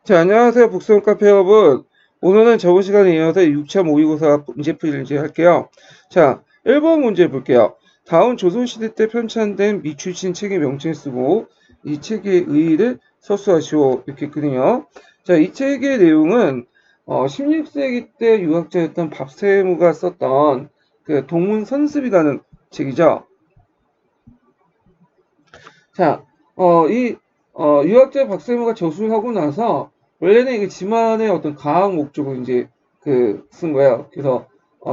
자, 안녕하세요. 북스원 카페 여러분. 오늘은 저번 시간에 이어서 6차 모의고사 문제풀이를 이제 할게요. 자, 1번 문제 볼게요. 다음 조선시대 때 편찬된 미추신 책의 명칭을 쓰고 이 책의 의의를 서술하시오. 이렇게 있거든요. 자, 이 책의 내용은 16세기 때 유학자였던 밥세무가 썼던 그 동문선습이라는 책이죠. 자, 유학자 박세무가 저술을 하고 나서, 원래는 이게 집안의 어떤 가학 목적으로 이제 쓴 거예요. 그래서,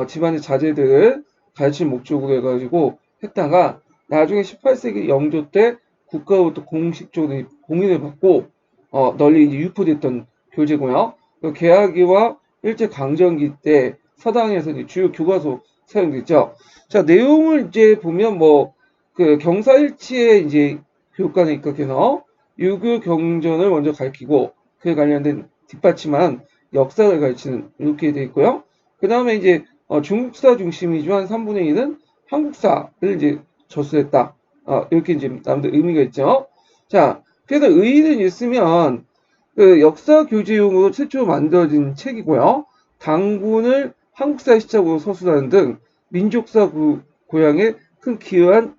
집안의 자제들을 가르칠 목적으로 해가지고 했다가, 나중에 18세기 영조 때 국가로부터 공식적으로 공인을 받고, 널리 이제 유포됐던 교재고요. 그 개화기와 일제강점기 때 서당에서 이제 주요 교과서 사용됐죠. 자, 내용을 이제 보면 경사일치에 이제 교육관에 입각해서 유교 경전을 먼저 가르치고 그에 관련된 뒷받침한 역사를 가르치는 이렇게 되어 있고요. 그 다음에 이제 중국사 중심이지만 3분의 2는 한국사를 이제 저술했다. 이렇게 이제 나름대로 의미가 있죠. 자, 그래서 의의를 있으면 그 역사 교재용으로 최초로 만들어진 책이고요. 당군을 한국사의 시작으로 서술하는 등 민족사 고양에 큰 기여한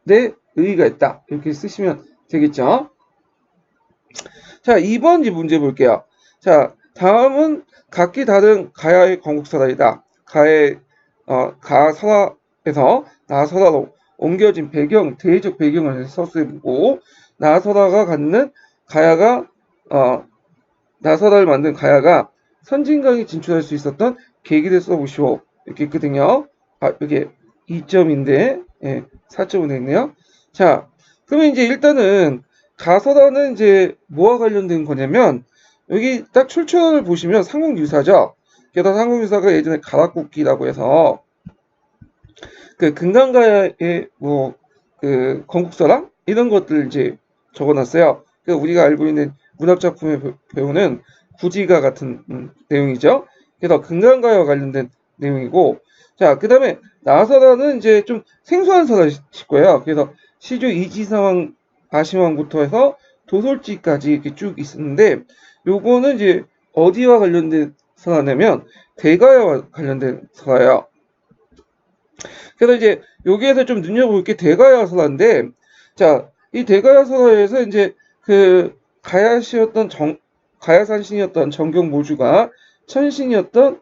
데 의의가 있다. 이렇게 쓰시면 되겠죠. 자, 2번 문제 볼게요. 자, 다음은 각기 다른 가야의 건국사다이다. 가설화에서 나설화로 옮겨진 배경, 대의적 배경을 서술해보고, 나설화가 갖는 가야가, 나설화를 만든 가야가 선진강에 진출할 수 있었던 계기를 써보시오. 이렇게 있거든요. 이게 2점인데, 예, 4점은 됐네요. 자, 그러면 이제 일단은 가설화는 이제 뭐와 관련된 거냐면 여기 딱 출처를 보시면 상공유사죠. 그래서 상공유사가 예전에 가락국기라고 해서 그 금강가의 그 건국사랑 이런 것들 이제 적어놨어요. 그 우리가 알고 있는 문학작품에 배우는 구지가 같은 내용이죠. 그래서 금강가와 관련된 내용이고, 자, 그 다음에 나설화는 이제 좀 생소한 설화일 거예요. 그래서 시조 이지상왕 아시왕부터 해서 도솔지까지 이렇게 쭉 있었는데, 요거는 이제 어디와 관련된 설화냐면 대가야와 관련된 설화예요. 그래서 이제 여기에서 좀 눈여볼 게 대가야 설화인데, 자, 이 대가야 설화에서 이제 그 가야산신이었던 정경모주가 천신이었던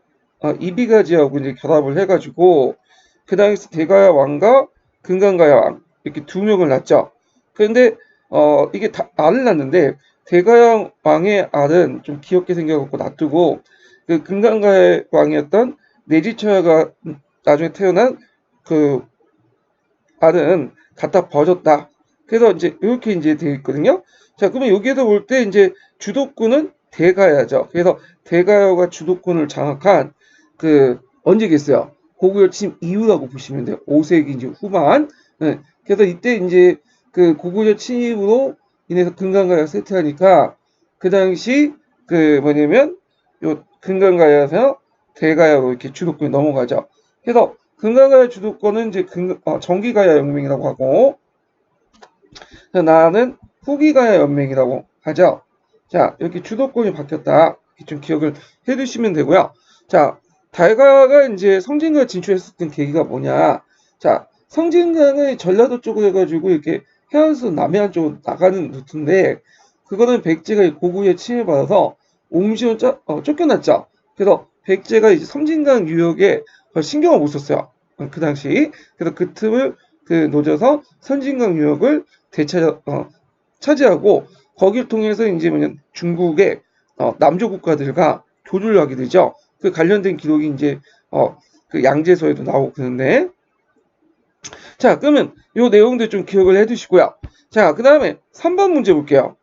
이비가지하고 이제 결합을 해가지고 그 당시 대가야 왕과 금강가야 왕 이렇게 두 명을 낳죠. 그런데 이게 다 알을 낳는데 대가야 왕의 알은 좀 귀엽게 생겨갖고 놔두고 그 금강가야 왕이었던 내지처야가 나중에 태어난 그 알은 갖다 버렸다. 그래서 이제 이렇게 이제 되어 있거든요. 자, 그러면 여기에서 볼 때 이제 주도권은 대가야죠. 그래서 대가야가 주도권을 장악한 언제겠어요? 고구려 침 이후라고 보시면 돼요. 5세기 이제 후반. 네. 그래서 이때 이제 그 고구려 침입으로 인해서 금강가야가 쇠퇴하니까 그 당시 뭐냐면 요 금강가야에서 대가야로 이렇게 주도권이 넘어가죠. 그래서 금강가야 주도권은 이제 정기가야 연맹이라고 하고 나는 후기가야 연맹이라고 하죠. 자, 이렇게 주도권이 바뀌었다. 이렇게 좀 기억을 해두시면 되고요. 자, 달가가 이제 성진강 진출했었던 계기가 뭐냐? 자, 성진강을 전라도 쪽으로 해가지고 이렇게 해안수 남해안 쪽으로 나가는 루트인데 그거는 백제가 고구려에 침해받아서 옹시원 쫓겨났죠. 그래서 백제가 이제 섬진강 유역에 신경을 못 썼어요. 그 당시. 그래서 그 틈을 노져서 선진강 유역을 차지하고 거기를 통해서 이제 중국의 남조 국가들과 교류를 하게 되죠. 그 관련된 기록이 이제 그 양제서에도 나오고 그러는데, 자, 그러면 이 내용들 좀 기억을 해두시고요. 자, 그 다음에 3번 문제 볼게요.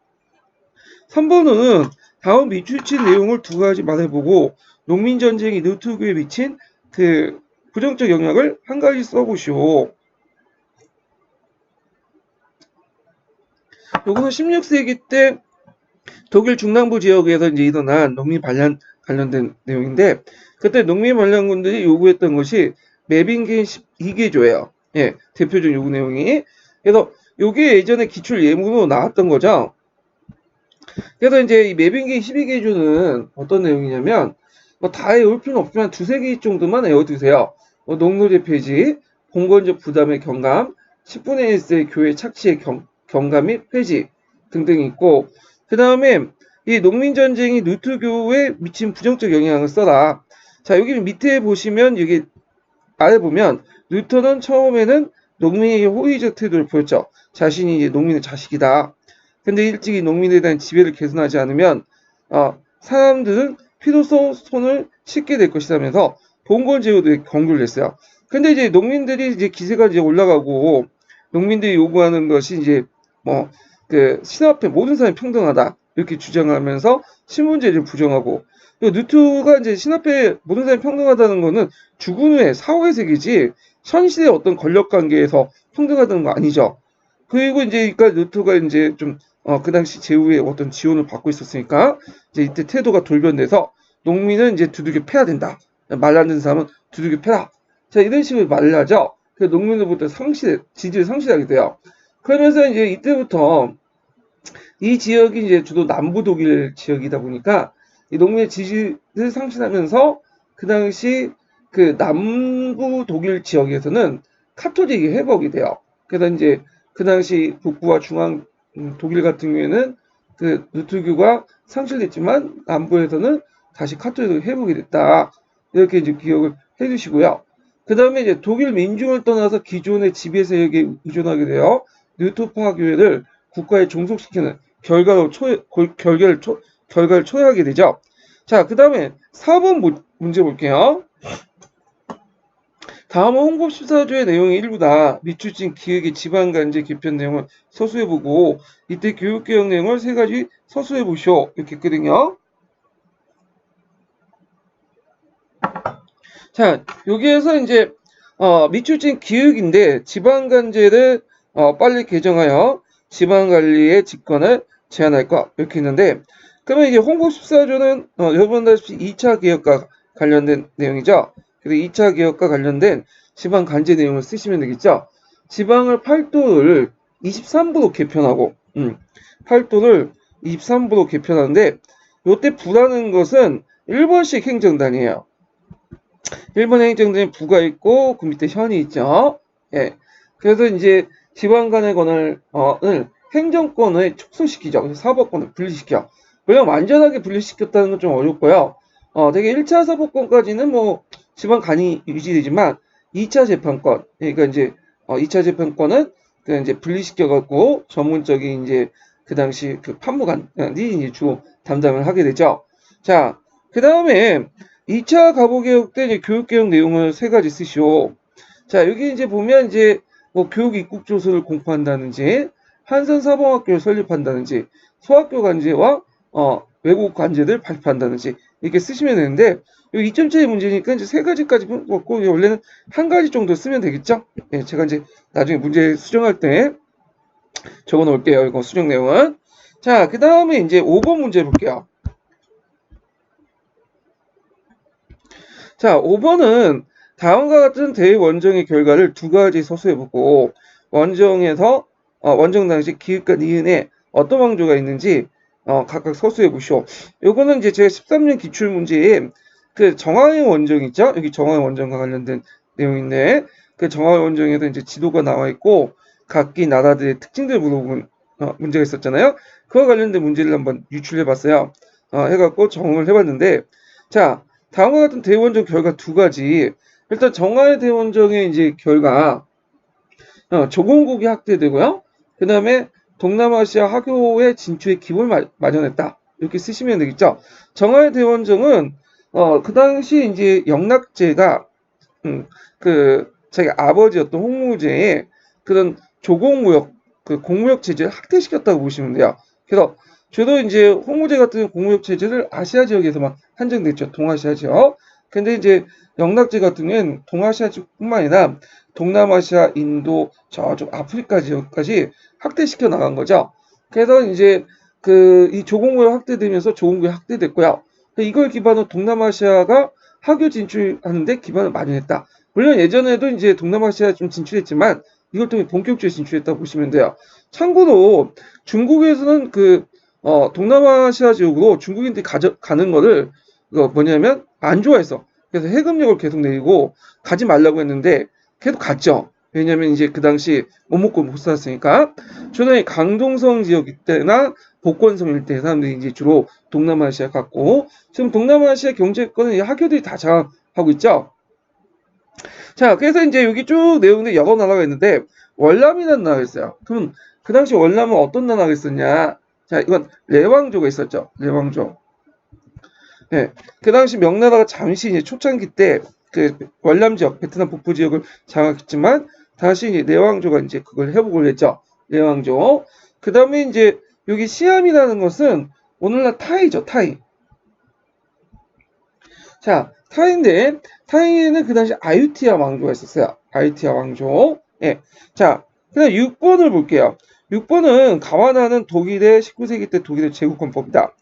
3번은 다음 미추친 내용을 두 가지 말해보고 농민전쟁이 노트북에 미친 그 부정적 영향을 한 가지 써보시오. 요거는 16세기 때 독일 중남부 지역에서 이제 일어난 농민 관련된 내용인데, 그때 농민 반란군들이 요구했던 것이 매빈긴 12개조예요. 예, 대표적인 요구 내용이. 그래서 요게 예전에 기출 예문으로 나왔던 거죠. 그래서 이제 이 매빙기 12개조는 어떤 내용이냐면, 뭐 다 외울 필요는 없지만 두세 개 정도만 외워두세요. 농노제 폐지, 봉건적 부담의 경감, 10분의 1세 교회 착취의 경감 및 폐지 등등이 있고, 그 다음에 이 농민전쟁이 루트교에 미친 부정적 영향을 써라. 자, 여기 밑에 보시면, 여기 아래 보면, 루터는 처음에는 농민에게 호의적 태도를 보였죠. 자신이 이제 농민의 자식이다. 근데 일찍이 농민에 대한 지배를 개선하지 않으면 사람들은 피로써 손을 씻게 될 것이라면서 봉건제도에 경고를 했어요. 근데 이제 농민들이 이제 기세가 이제 올라가고 농민들이 요구하는 것이 이제 뭐 그 신화앞에 모든 사람이 평등하다 이렇게 주장하면서 신분제를 부정하고, 뉴트가 이제 신화앞에 모든 사람이 평등하다는 거는 죽은 후에 사후의 세계지 현실의 어떤 권력 관계에서 평등하다는 거 아니죠. 그리고 이제 그러니까 뉴트가 이제 좀 그 당시 제후에 어떤 지원을 받고 있었으니까 이제 이때 태도가 돌변돼서 농민은 이제 두들겨 패야 된다. 말 안 듣는 사람은 두들겨 패라. 자, 이런 식으로 말을 하죠. 그 농민들부터 지지를 상실하게 돼요. 그러면서 이제 이때부터 이 지역이 이제 주로 남부 독일 지역이다 보니까 이 농민의 지지를 상실하면서 그 당시 그 남부 독일 지역에서는 카톨릭이 회복이 돼요. 그래서 이제 그 당시 북부와 중앙 독일 같은 경우에는 그 루트교가 상실됐지만 남부에서는 다시 카톨릭이 회복이 됐다. 이렇게 이제 기억을 해주시고요. 그 다음에 이제 독일 민중을 떠나서 기존의 지배 세력에 의존하게 되어 뉴토파 교회를 국가에 종속시키는 결과를 초래하게 되죠. 자, 그 다음에 4번 문제 볼게요. 다음은 홍보14조의 내용의 일부다. 밑줄진 기획의 지방간제 개편 내용을 서술해보고 이때 교육개혁 내용을 세 가지 서술해보시오. 이렇게 했거든요. 자, 여기에서 이제 밑줄진 기획인데 지방간제를 빨리 개정하여 지방관리의 직권을 제한할 것 이렇게 있는데, 그러면 이제 홍보14조는 여러분 다시피 2차 개혁과 관련된 내용이죠. 그래서 2차 개혁과 관련된 지방 간제 내용을 쓰시면 되겠죠. 지방을 8도를 23부로 개편하고 8도를 23부로 개편하는데, 요때 부라는 것은 1번씩 행정단이에요. 1번 행정단에 부가 있고 그 밑에 현이 있죠. 예. 그래서 이제 지방 간의 권을 행정권을 축소시키죠. 그래서 사법권을 분리시켜. 물론 완전하게 분리시켰다는 건 좀 어렵고요. 되게 1차 사법권까지는 뭐 지방 간이 유지되지만 2차 재판권, 그러니까 이제 2차 재판권은 그 이제 분리시켜 갖고 전문적인 이제 그 당시 그 판무관이 이제 주로 담당을 하게 되죠. 자, 그 다음에 2차 가보개혁 때 이제 교육개혁 내용을 세 가지 쓰시오. 자, 여기 이제 보면 이제 뭐 교육 입국 조서를 공포한다든지 한선사범학교를 설립한다든지 소학교 관제와 외국 관제들 발표한다든지 이렇게 쓰시면 되는데, 여기 2점짜리 문제니까 이제 세 가지까지 먹고 원래는 한 가지 정도 쓰면 되겠죠? 예, 제가 이제 나중에 문제 수정할 때 적어 놓을게요. 이거 수정 내용은. 자, 그 다음에 이제 5번 문제 볼게요. 자, 5번은 다음과 같은 대원정의 결과를 두 가지 서술해보고 원정에서 원정 당시 기읍과 니은에 어떤 왕조가 있는지 각각 서술해보시오. 요거는 이제 제가 13년 기출문제에 그 정화의 원정 있죠? 여기 정화의 원정과 관련된 내용인데, 그 정화의 원정에도 이제 지도가 나와 있고 각기 나라들의 특징들 물어본 문제가 있었잖아요. 그와 관련된 문제를 한번 유출해봤어요. 해갖고 정을 해봤는데, 자, 다음과 같은 대원정 결과 두 가지. 일단 정화의 대원정의 이제 결과, 조공국이 확대되고요. 그 다음에 동남아시아 하교의 진출의 기본을 마련했다. 이렇게 쓰시면 되겠죠. 정화의 대원정은 그 당시 이제 영락제가 자기 아버지였던 홍무제의 그런 조공무역, 그 공무역 체제를 확대시켰다고 보시면 돼요. 그래서 주로 이제 홍무제 같은 공무역 체제를 아시아 지역에서만 한정됐죠. 동아시아 지역. 근데 이제 영락제 같은 경우는 동아시아 지역뿐만 아니라 동남아시아, 인도, 저쪽 아프리카 지역까지 확대시켜 나간 거죠. 그래서 이제 이 조공무역 확대되면서 조공국이 확대됐고요. 이걸 기반으로 동남아시아가 하교 진출하는데 기반을 마련했다. 물론 예전에도 이제 동남아시아 좀 진출했지만 이걸 통해 본격적으로 진출했다고 보시면 돼요. 참고로 중국에서는 그 동남아시아 지역으로 중국인들이 가는 거를 뭐냐면 안 좋아했어. 그래서 해금력을 계속 내리고 가지 말라고 했는데 계속 갔죠. 왜냐면 이제 그 당시 못 먹고 못 살았으니까. 초등이 강동성 지역 이때나 복건성 일대 사람들이 이제 주로 동남아시아 갔고, 지금 동남아시아 경제권은 학교들이 다 장악하고 있죠. 자, 그래서 이제 여기 쭉 내용들 여러 나라가 있는데 월남이라는 나라가 있어요. 그럼 그 당시 월남은 어떤 나라가 있었냐? 자, 이건 레왕조가 있었죠. 레왕조. 네, 그 당시 명나라가 잠시 이제 초창기 때 그 월남 지역, 베트남 북부 지역을 장악했지만 다시 이제 레왕조가 이제 그걸 회복을 했죠. 레왕조. 그 다음에 이제 여기 시암이라는 것은 오늘날 타이죠. 타이. 자, 타이에는 그 당시 아유티아 왕조가 있었어요. 아유티아 왕조. 예. 자, 그다음 6번을 볼게요. 6번은 가와나는 독일의 19세기 때 독일의 제국헌법이다.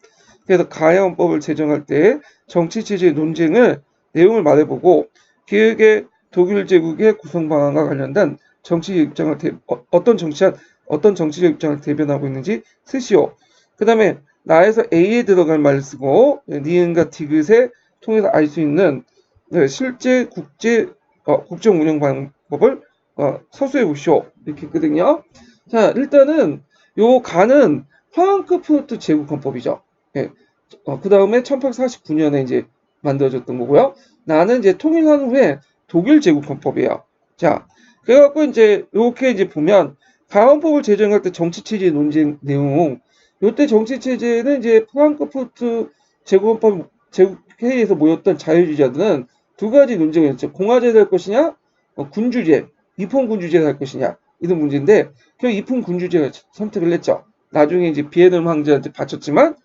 그래서 가야헌법을 제정할 때 정치체제 논쟁을 내용을 말해보고 기획의 독일 제국의 구성 방안과 관련된 정치 입장을 어떤 정치적 입장을 대변하고 있는지 쓰시오. 그 다음에 나에서 A에 들어갈 말을 쓰고 니은과 디귿의 통해서 알 수 있는 실제 국정 운영 방법을 서술해 보시오. 이렇게 했거든요. 자, 일단은 요 가는 프랑크푸르트 제국헌법이죠. 예. 그 다음에 1849년에 이제 만들어졌던 거고요. 나는 이제 통일한 후에 독일 제국헌법이에요. 자, 그래갖고 이제 이렇게 이제 보면 가헌법을 제정할 때 정치체제 논쟁 내용, 요때 정치체제는 이제 프랑크푸르트 제국회의에서 모였던 자유주의자들은 두 가지 논쟁을 했죠. 공화제를 할 것이냐, 군주제, 입헌군주제를 할 것이냐, 이런 문제인데, 결국 입헌군주제를 선택을 했죠. 나중에 이제 비에름 황제한테 바쳤지만,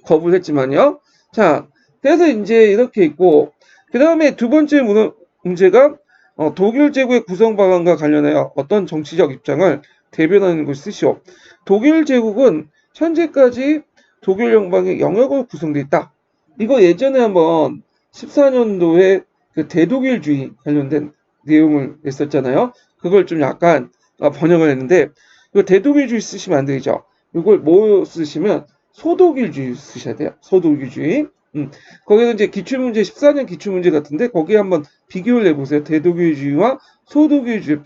거부를 했지만요. 자, 그래서 이제 이렇게 있고, 그 다음에 두 번째 문제가 독일 제국의 구성 방안과 관련하여 어떤 정치적 입장을 대변하는 것을 쓰시오. 독일 제국은 현재까지 독일 연방의 영역으로 구성되어 있다. 이거 예전에 한번 14년도에 그 대독일주의 관련된 내용을 냈었잖아요. 그걸 좀 약간 번역을 했는데, 이거 대독일주의 쓰시면 안 되죠. 이걸 뭐 쓰시면 소독일주의 쓰셔야 돼요. 소독일주의. 거기서 이제 기출문제 14년 기출문제 같은데 거기에 한번 비교를 해보세요. 대독일주의와 소독일주의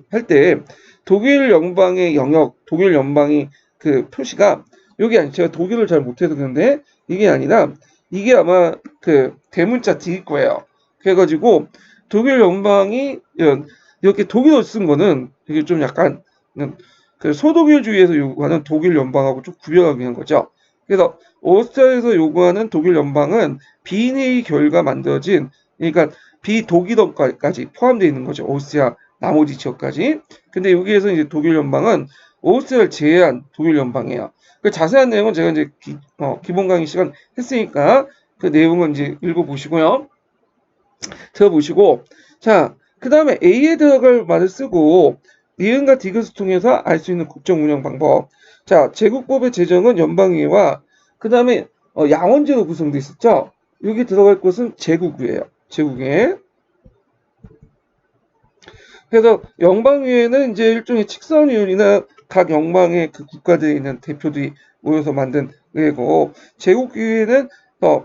할 때 독일 연방의 영역, 독일 연방이 그 표시가 여기 아니 제가 독일을 잘 못해서 그런데 이게 아니라 이게 아마 그 대문자 D일 거예요. 그래가지고 독일 연방이 이렇게 독일어 쓴 거는 이게 좀 약간 그 소독일주의에서 요구하는 독일 연방하고 좀 구별하기 위한 거죠. 그래서 오스트리아에서 요구하는 독일 연방은 비인회의 결과 만들어진 그러니까 비독일어까지 포함되어 있는 거죠. 오스트리아 나머지 지역까지. 근데 여기에서 이제 독일 연방은 오스트리아를 제외한 독일 연방이에요. 그 자세한 내용은 제가 이제 기본 강의 시간 했으니까 그 내용은 이제 읽어보시고요. 들어보시고 자, 그 다음에 A에 들어갈 말을 쓰고 니은과 디귿을 통해서 알 수 있는 국정 운영 방법. 자, 제국법의 제정은 연방위와 그 다음에 양원제로 구성되어 있었죠. 여기 들어갈 곳은 제국위예요. 제국위. 그래서 연방위에는 이제 일종의 칙선위원이나 각 연방의 그 국가들에 있는 대표들이 모여서 만든 의회고, 제국위에는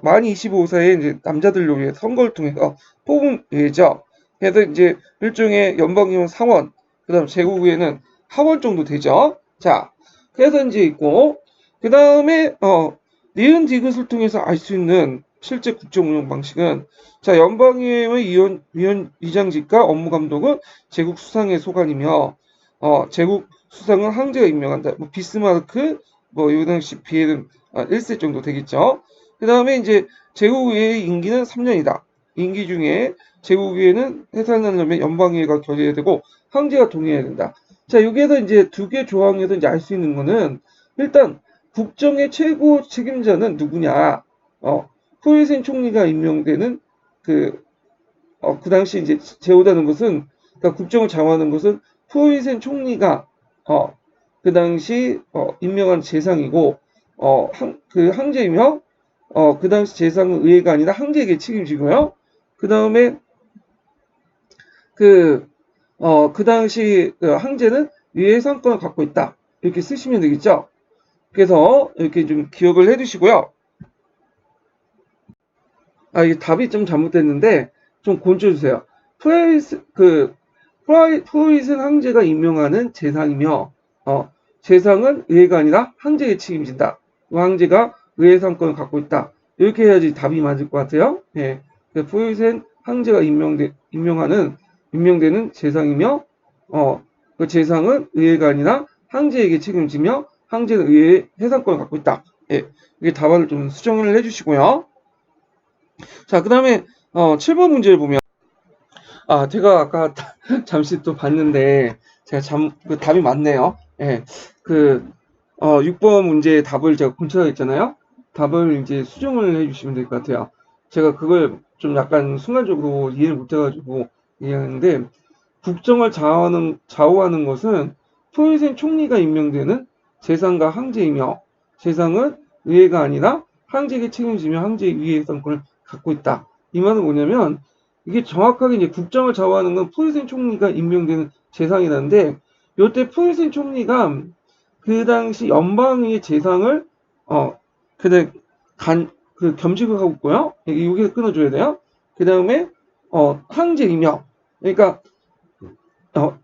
만 25세의 이제 남자들로 위해 선거를 통해서 뽑은 의회죠. 그래서 이제 일종의 연방의원 상원, 그다음 제국위에는 하원 정도 되죠. 자, 그래서 이제 있고, 그 다음에 니은 디귿을 통해서 알 수 있는 실제 국정 운영 방식은 자, 연방의회 위장직과 업무 감독은 제국 수상의 소관이며 제국 수상은 황제가 임명한다. 뭐 비스마르크 요 당시 비에는 1세 정도 되겠죠. 그 다음에 이제 제국의회의 임기는 3년이다. 임기 중에 제국의회는 해산하려면 연방의회가 결의해야 되고 황제가 동의해야 된다. 자, 여기에서 이제 두 개 조항에서 이제 알 수 있는 거는 일단 국정의 최고 책임자는 누구냐? 후이센 총리가 임명되는 그 당시 이제 제오다는 것은 그러니까 국정을 장악하는 것은 후이센 총리가 그 당시 임명한 재상이고 그 황제이며 그 당시 재상은 의회가 아니라 황제에게 책임지고요. 그 다음에 그 당시 황제는 위의 상권을 갖고 있다. 이렇게 쓰시면 되겠죠. 그래서 이렇게 좀 기억을 해두시고요. 이게 답이 좀 잘못됐는데 좀 고쳐주세요. 프로이센 황제가 임명하는 재상이며 재상은 의회가 아니라 황제에 책임진다. 황제가 의회 상권을 갖고 있다. 이렇게 해야지 답이 맞을 것 같아요. 예. 프로이센 황제가 임명되는 재상이며 그 재상은 의회가 아니라 황제에게 책임지며 황제는 의회의 해상권을 갖고 있다. 예. 이게 답안을 좀 수정을 해주시고요. 자, 그 다음에 7번 문제를 보면 제가 아까 잠시 또 봤는데 제가 그 답이 맞네요. 예. 6번 문제의 답을 제가 컨트롤했잖아요. 답을 이제 수정을 해주시면 될 것 같아요. 제가 그걸 좀 약간 순간적으로 이해를 못해가지고 얘기하는데 국정을 좌우하는 것은 토요일생 총리가 임명되는 재상과 황제이며 재상은 의회가 아니라 황제에게 책임지며 황제의 위의 선권을 갖고 있다. 이 말은 뭐냐면 이게 정확하게 이제 국정을 좌우하는 건 토요일생 총리가 임명되는 재상이라는데 이때 토요일생 총리가 그 당시 연방의 재상을 그냥 겸직을 하고 있고요. 여기서 끊어줘야 돼요. 그 다음에 황제이며 그러니까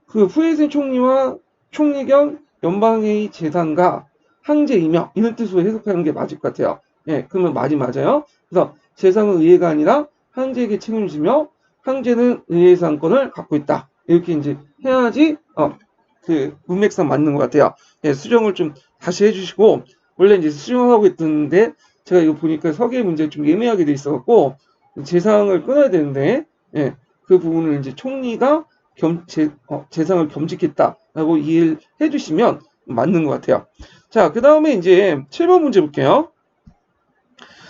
그 후에이센 총리와 총리 겸 연방회의 재상과 황제이며 이런 뜻으로 해석하는 게 맞을 것 같아요. 예, 그러면 맞아요. 그래서 재상은 의회가 아니라 황제에게 책임지며 황제는 의회 상권을 갖고 있다. 이렇게 이제 해야지 그 문맥상 맞는 것 같아요. 예, 수정을 좀 다시 해주시고 원래 이제 수정하고 있던데 제가 이거 보니까 서계 문제 좀 예매하게 돼 있어갖고 재상을 끊어야 되는데 그 부분을 이제 총리가 재상을 겸직했다라고 이해를 해주시면 맞는 것 같아요. 자, 그 다음에 이제 7번 문제 볼게요.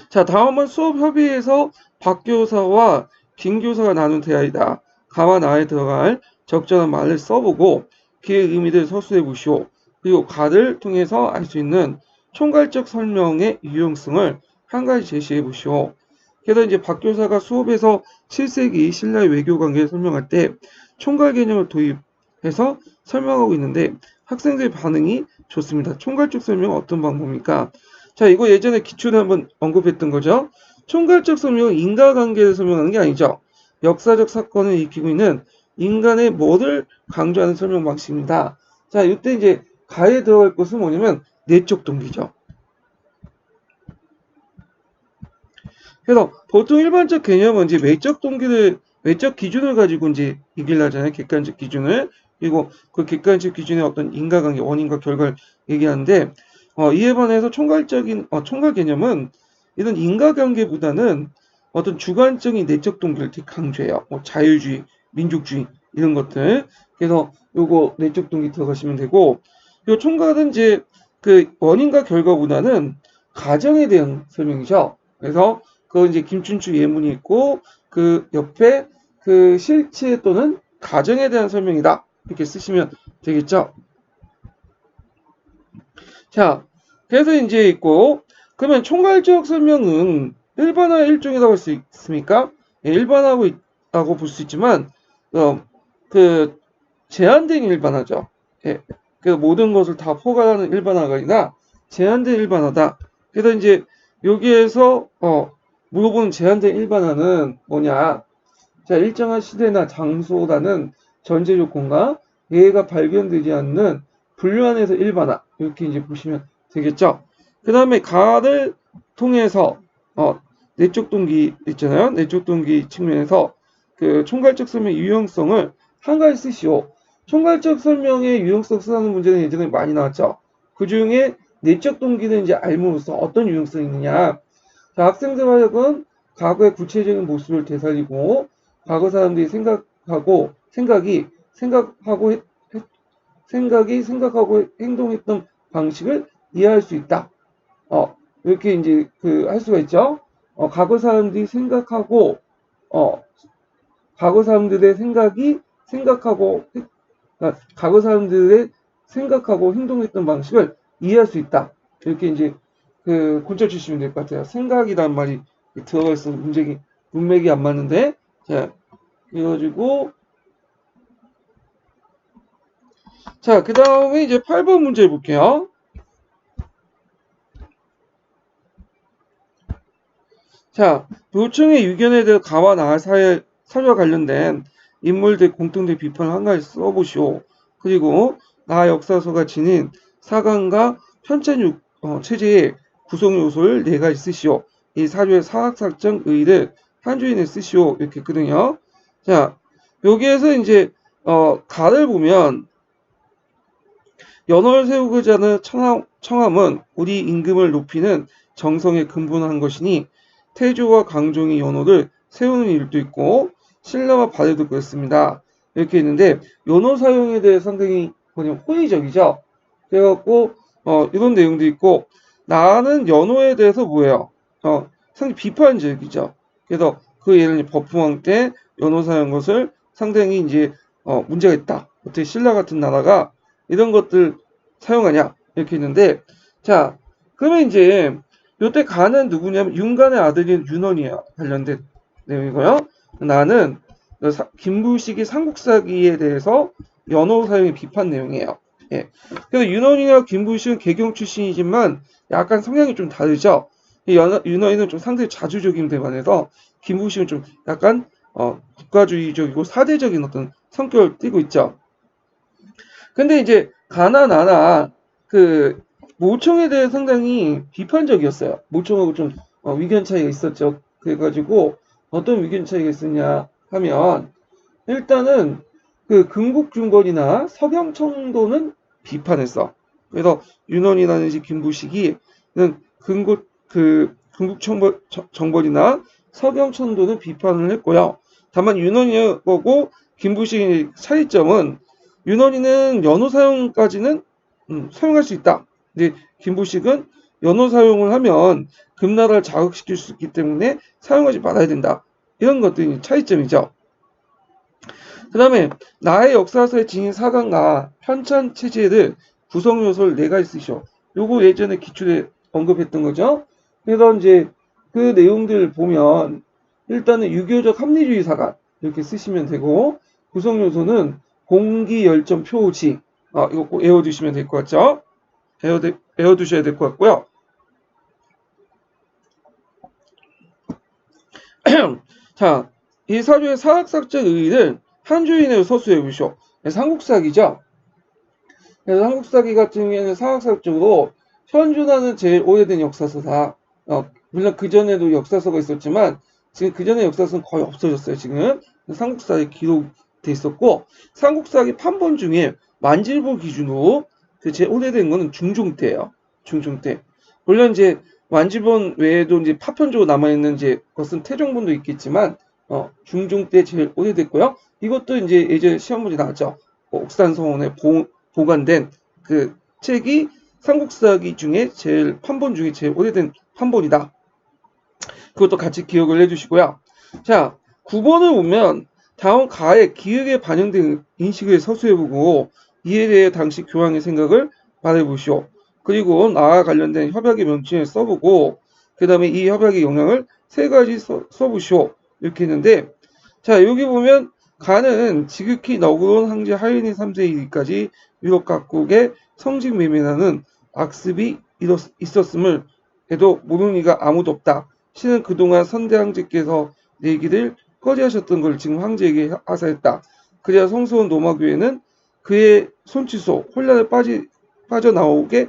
자, 다음은 수업 협의에서 박 교사와 김 교사가 나눈 대화이다. 가와 나에 들어갈 적절한 말을 써보고 그의 의미를 서술해 보시오. 그리고 가를 통해서 알 수 있는 총괄적 설명의 유용성을 한 가지 제시해 보시오. 그래서 이제 박 교사가 수업에서 7세기 신라의 외교 관계를 설명할 때 총괄 개념을 도입해서 설명하고 있는데 학생들의 반응이 좋습니다. 총괄적 설명은 어떤 방법입니까? 자, 이거 예전에 기초에 한번 언급했던 거죠. 총괄적 설명은 인과관계를 설명하는 게 아니죠. 역사적 사건을 익히고 있는 인간의 뭐를 강조하는 설명 방식입니다. 자, 이때 이제 가에 들어갈 것은 뭐냐면 내적 동기죠. 그래서 보통 일반적 개념은 이제 외적 기준을 가지고 이제 얘기를 하잖아요. 객관적 기준을. 그리고 그 객관적 기준의 어떤 인과관계, 원인과 결과를 얘기하는데, 이에 반해서 총괄 개념은 이런 인과관계보다는 어떤 주관적인 내적 동기를 되게 강조해요. 뭐 자유주의, 민족주의, 이런 것들. 그래서 요거 내적 동기 들어가시면 되고, 요 총괄은 이제 그 원인과 결과보다는 가정에 대한 설명이죠. 그래서 그 이제 김춘추 예문이 있고 그 옆에 그 실체 또는 가정에 대한 설명이다. 이렇게 쓰시면 되겠죠. 자, 그래서 이제 있고 그러면 총괄적 설명은 일반화 일종이라고 할 수 있습니까? 예, 일반화라고 볼 수 있지만 그 제한된 일반화죠. 예, 그 모든 것을 다 포괄하는 일반화가 아니라 제한된 일반화다. 그래서 이제 여기에서 물어보는 제한된 일반화는 뭐냐? 자, 일정한 시대나 장소라는 전제 조건과 예가 발견되지 않는 분류안에서 일반화 이렇게 이제 보시면 되겠죠. 그 다음에 가를 통해서 내적 동기 있잖아요. 내적 동기 측면에서 그 총괄적 설명 유형성을 한 가지 쓰시오. 총괄적 설명의 유형성 쓰는 문제는 예전에 많이 나왔죠. 그 중에 내적 동기는 이제 알므로써 어떤 유형성이 있느냐. 자, 학생들 하여금 과거의 구체적인 모습을 되살리고 과거 사람들이 생각하고 행동했던 방식을 이해할 수 있다. 이렇게 이제 할 수가 있죠. 과거 사람들이 과거 사람들의 과거 사람들의 생각하고 행동했던 방식을 이해할 수 있다. 이렇게 이제 고쳐 주시면 될 것 같아요. 생각이란 말이 들어가 있어서 문맥이 안 맞는데, 자, 그래가지고, 자, 그 다음에 이제 8번 문제 볼게요. 자, 노총의 유견에 대해 가와 나 사이의 사료와 관련된 인물들 공통된 비판을 한 가지 써보시오. 그리고 나 역사서가 지닌 사관과 편찬 체제의 구성 요소를 네 가지 쓰시오. 이 사료의 사학삭정 의의를 한 줄이내 쓰시오. 이렇게 했거든요. 자, 여기에서 이제 가를 보면 연호를 세우고자 하는 청함은 우리 임금을 높이는 정성에 근본한 것이니 태조와 강종이 연호를 세우는 일도 있고 신라와 발해도 그렇습니다. 이렇게 있는데 연호 사용에 대해 상당히 호의적이죠. 그래갖고 이런 내용도 있고 나는 연호에 대해서 뭐예요? 상당히 비판적이죠. 그래서 그 예를 버풍왕 때 연호 사용 것을 상당히 이제 문제가 있다. 어떻게 신라 같은 나라가 이런 것들 사용하냐 이렇게 있는데 자 그러면 이제 요때 간은 누구냐면 윤간의 아들인 윤원이야 관련된 내용이고요. 나는 김부식이 삼국사기에 대해서 연호 사용의 비판 내용이에요. 예. 그래서 윤원이나 김부식은 개경 출신이지만 약간 성향이 좀 다르죠. 윤원이는 좀 상당히 자주적인 데 반해서 김부식은 좀 약간 국가주의적이고 사대적인 어떤 성격을 띠고 있죠. 근데 이제 가나나나 그 모총에 대해 상당히 비판적이었어요. 모총하고 좀 의견 차이가 있었죠. 그래가지고 어떤 의견 차이가 있었냐 하면 일단은 그 금국중벌이나 서경청도는 비판했어. 그래서 윤원이라든지 김부식이 금국정벌이나 서경청도는 비판을 했고요. 다만 윤원이하고 김부식의 차이점은 윤원이는 연호 사용까지는 사용할 수 있다. 근데 김부식은 연호 사용을 하면 금나라를 자극시킬 수 있기 때문에 사용하지 말아야 된다. 이런 것들이 차이점이죠. 그 다음에 나의 역사서의 지닌 사관과 편찬 체제를 구성 요소를 네 가지 쓰시오. 요거 예전에 기출에 언급했던 거죠. 그래서 이제 그 내용들 보면 일단은 유교적 합리주의 사관 이렇게 쓰시면 되고 구성 요소는 공기 열정 표지 이거 꼭 외워두시면 될 것 같죠? 외워두셔야 될 것 같고요. 자, 이 사료의 사학삭적 의의를 한 줄 이내로 서술해 보시오. 삼국사기죠. 그래서 삼국사기 같은 경우에는 사학삭적으로 현존하는 제일 오래된 역사서다. 물론 그전에도 역사서가 있었지만 지금 그전에 역사서는 거의 없어졌어요. 지금 삼국사에 기록돼 있었고 삼국사기 판본 중에 만질보 기준으로 그 제일 오래된 거는 중종 때예요. 중종 때. 물론 이제 만질본 외에도 이제 파편적으로 남아있는 이제 것은 태종본도 있겠지만 중종 때 제일 오래됐고요. 이것도 이제 예전에 시험 문제 나왔죠. 옥산서원에 보관된 그 책이 삼국사기 중에 제일 판본 중에 제일 오래된 판본이다. 그것도 같이 기억을 해주시고요. 자, 9번을 보면 다음 가에 기획에 반영된 인식을 서술해보고 이에 대해 당시 교황의 생각을 말해보시오. 그리고 나와 관련된 협약의 명칭을 써보고 그 다음에 이 협약의 영향을 세 가지 써보시오. 이렇게 했는데 자 여기 보면 가는 지극히 너그러운 황제 하인이 3세이기까지 유럽 각국의 성직 매매나는 악습이 있었음을 해도 모르는 이가 아무도 없다. 신은 그동안 선대 황제께서 내기를 꺼리하셨던 걸 지금 황제에게 하사했다. 그래야 성스러운 로마교회는 그의 손치소 혼란에 빠져나오게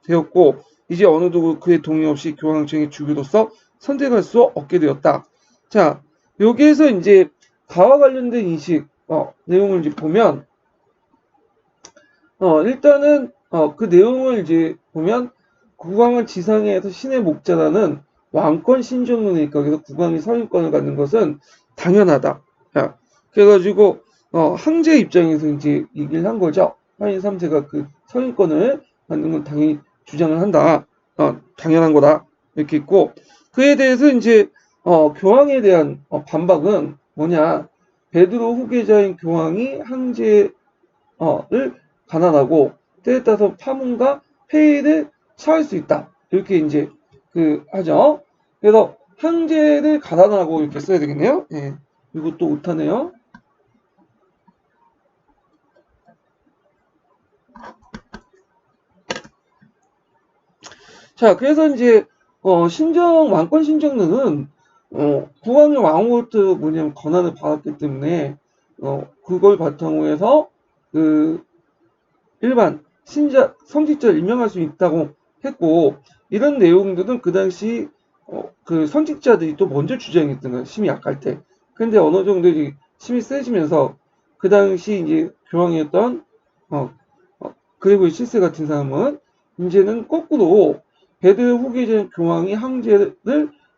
되었고 이제 어느 누구 그의 동의 없이 교황청의 주교로서 선택할 수 없게 되었다. 자 여기에서 이제 가와 관련된 인식 내용을 이제 보면 일단은 그 내용을 이제 보면 국왕은 지상에서 신의 목자라는 왕권 신정론이니까 그래서 국왕이 서인권을 갖는 것은 당연하다. 야, 그래가지고 황제 입장에서 이제 얘기를 한 거죠. 하인 3세가 그 서인권을 갖는 건 당연히 주장을 한다. 당연한 거다. 이렇게 있고 그에 대해서 이제 교황에 대한 반박은 뭐냐? 베드로 후계자인 교황이 황제를 가난하고 때에 따라서 파문과 폐해를 처할 수 있다. 이렇게 이제 그 하죠. 그래서 황제를 가난하고 이렇게 써야 되겠네요. 예. 이것도 못하네요. 자, 그래서 이제 왕권 신정론은, 국왕의 왕으로부터 뭐냐면 권한을 받았기 때문에, 그걸 바탕으로 해서, 그, 일반 성직자를 임명할 수 있다고 했고, 이런 내용들은 그 당시, 그 선직자들이 또 먼저 주장했던 거예요. 힘이 약할 때. 근데 어느 정도 이제 힘이 세지면서, 그 당시 이제 교황이었던, 어, 그리고 7세 같은 사람은, 이제는 거꾸로, 베드 후계자 교황이 황제를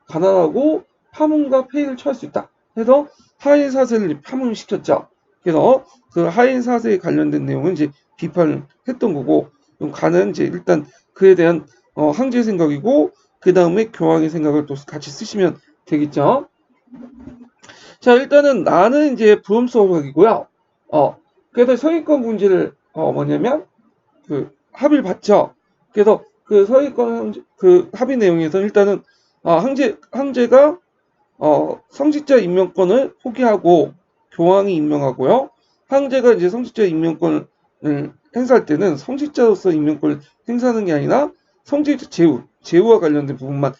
가난하고 파문과 폐위를 처할 수 있다 해서 하인 사세를 파문시켰죠. 그래서 그 하인 사세에 관련된 내용은 이제 비판을 했던 거고, 가는 이제 일단 그에 대한 황제의 생각이고, 그 다음에 교황의 생각을 또 같이 쓰시면 되겠죠. 자, 일단은 나는 이제 부엄수업학이고요. 그래서 성의권 문제를 뭐냐면 그 합의를 받죠. 그래서 그 서의권 그 합의 내용에서 일단은 황제가 성직자 임명권을 포기하고 교황이 임명하고요. 황제가 이제 성직자 임명권을 행사할 때는 성직자로서 임명권을 행사하는 게 아니라 성직자 제후와 관련된 부분만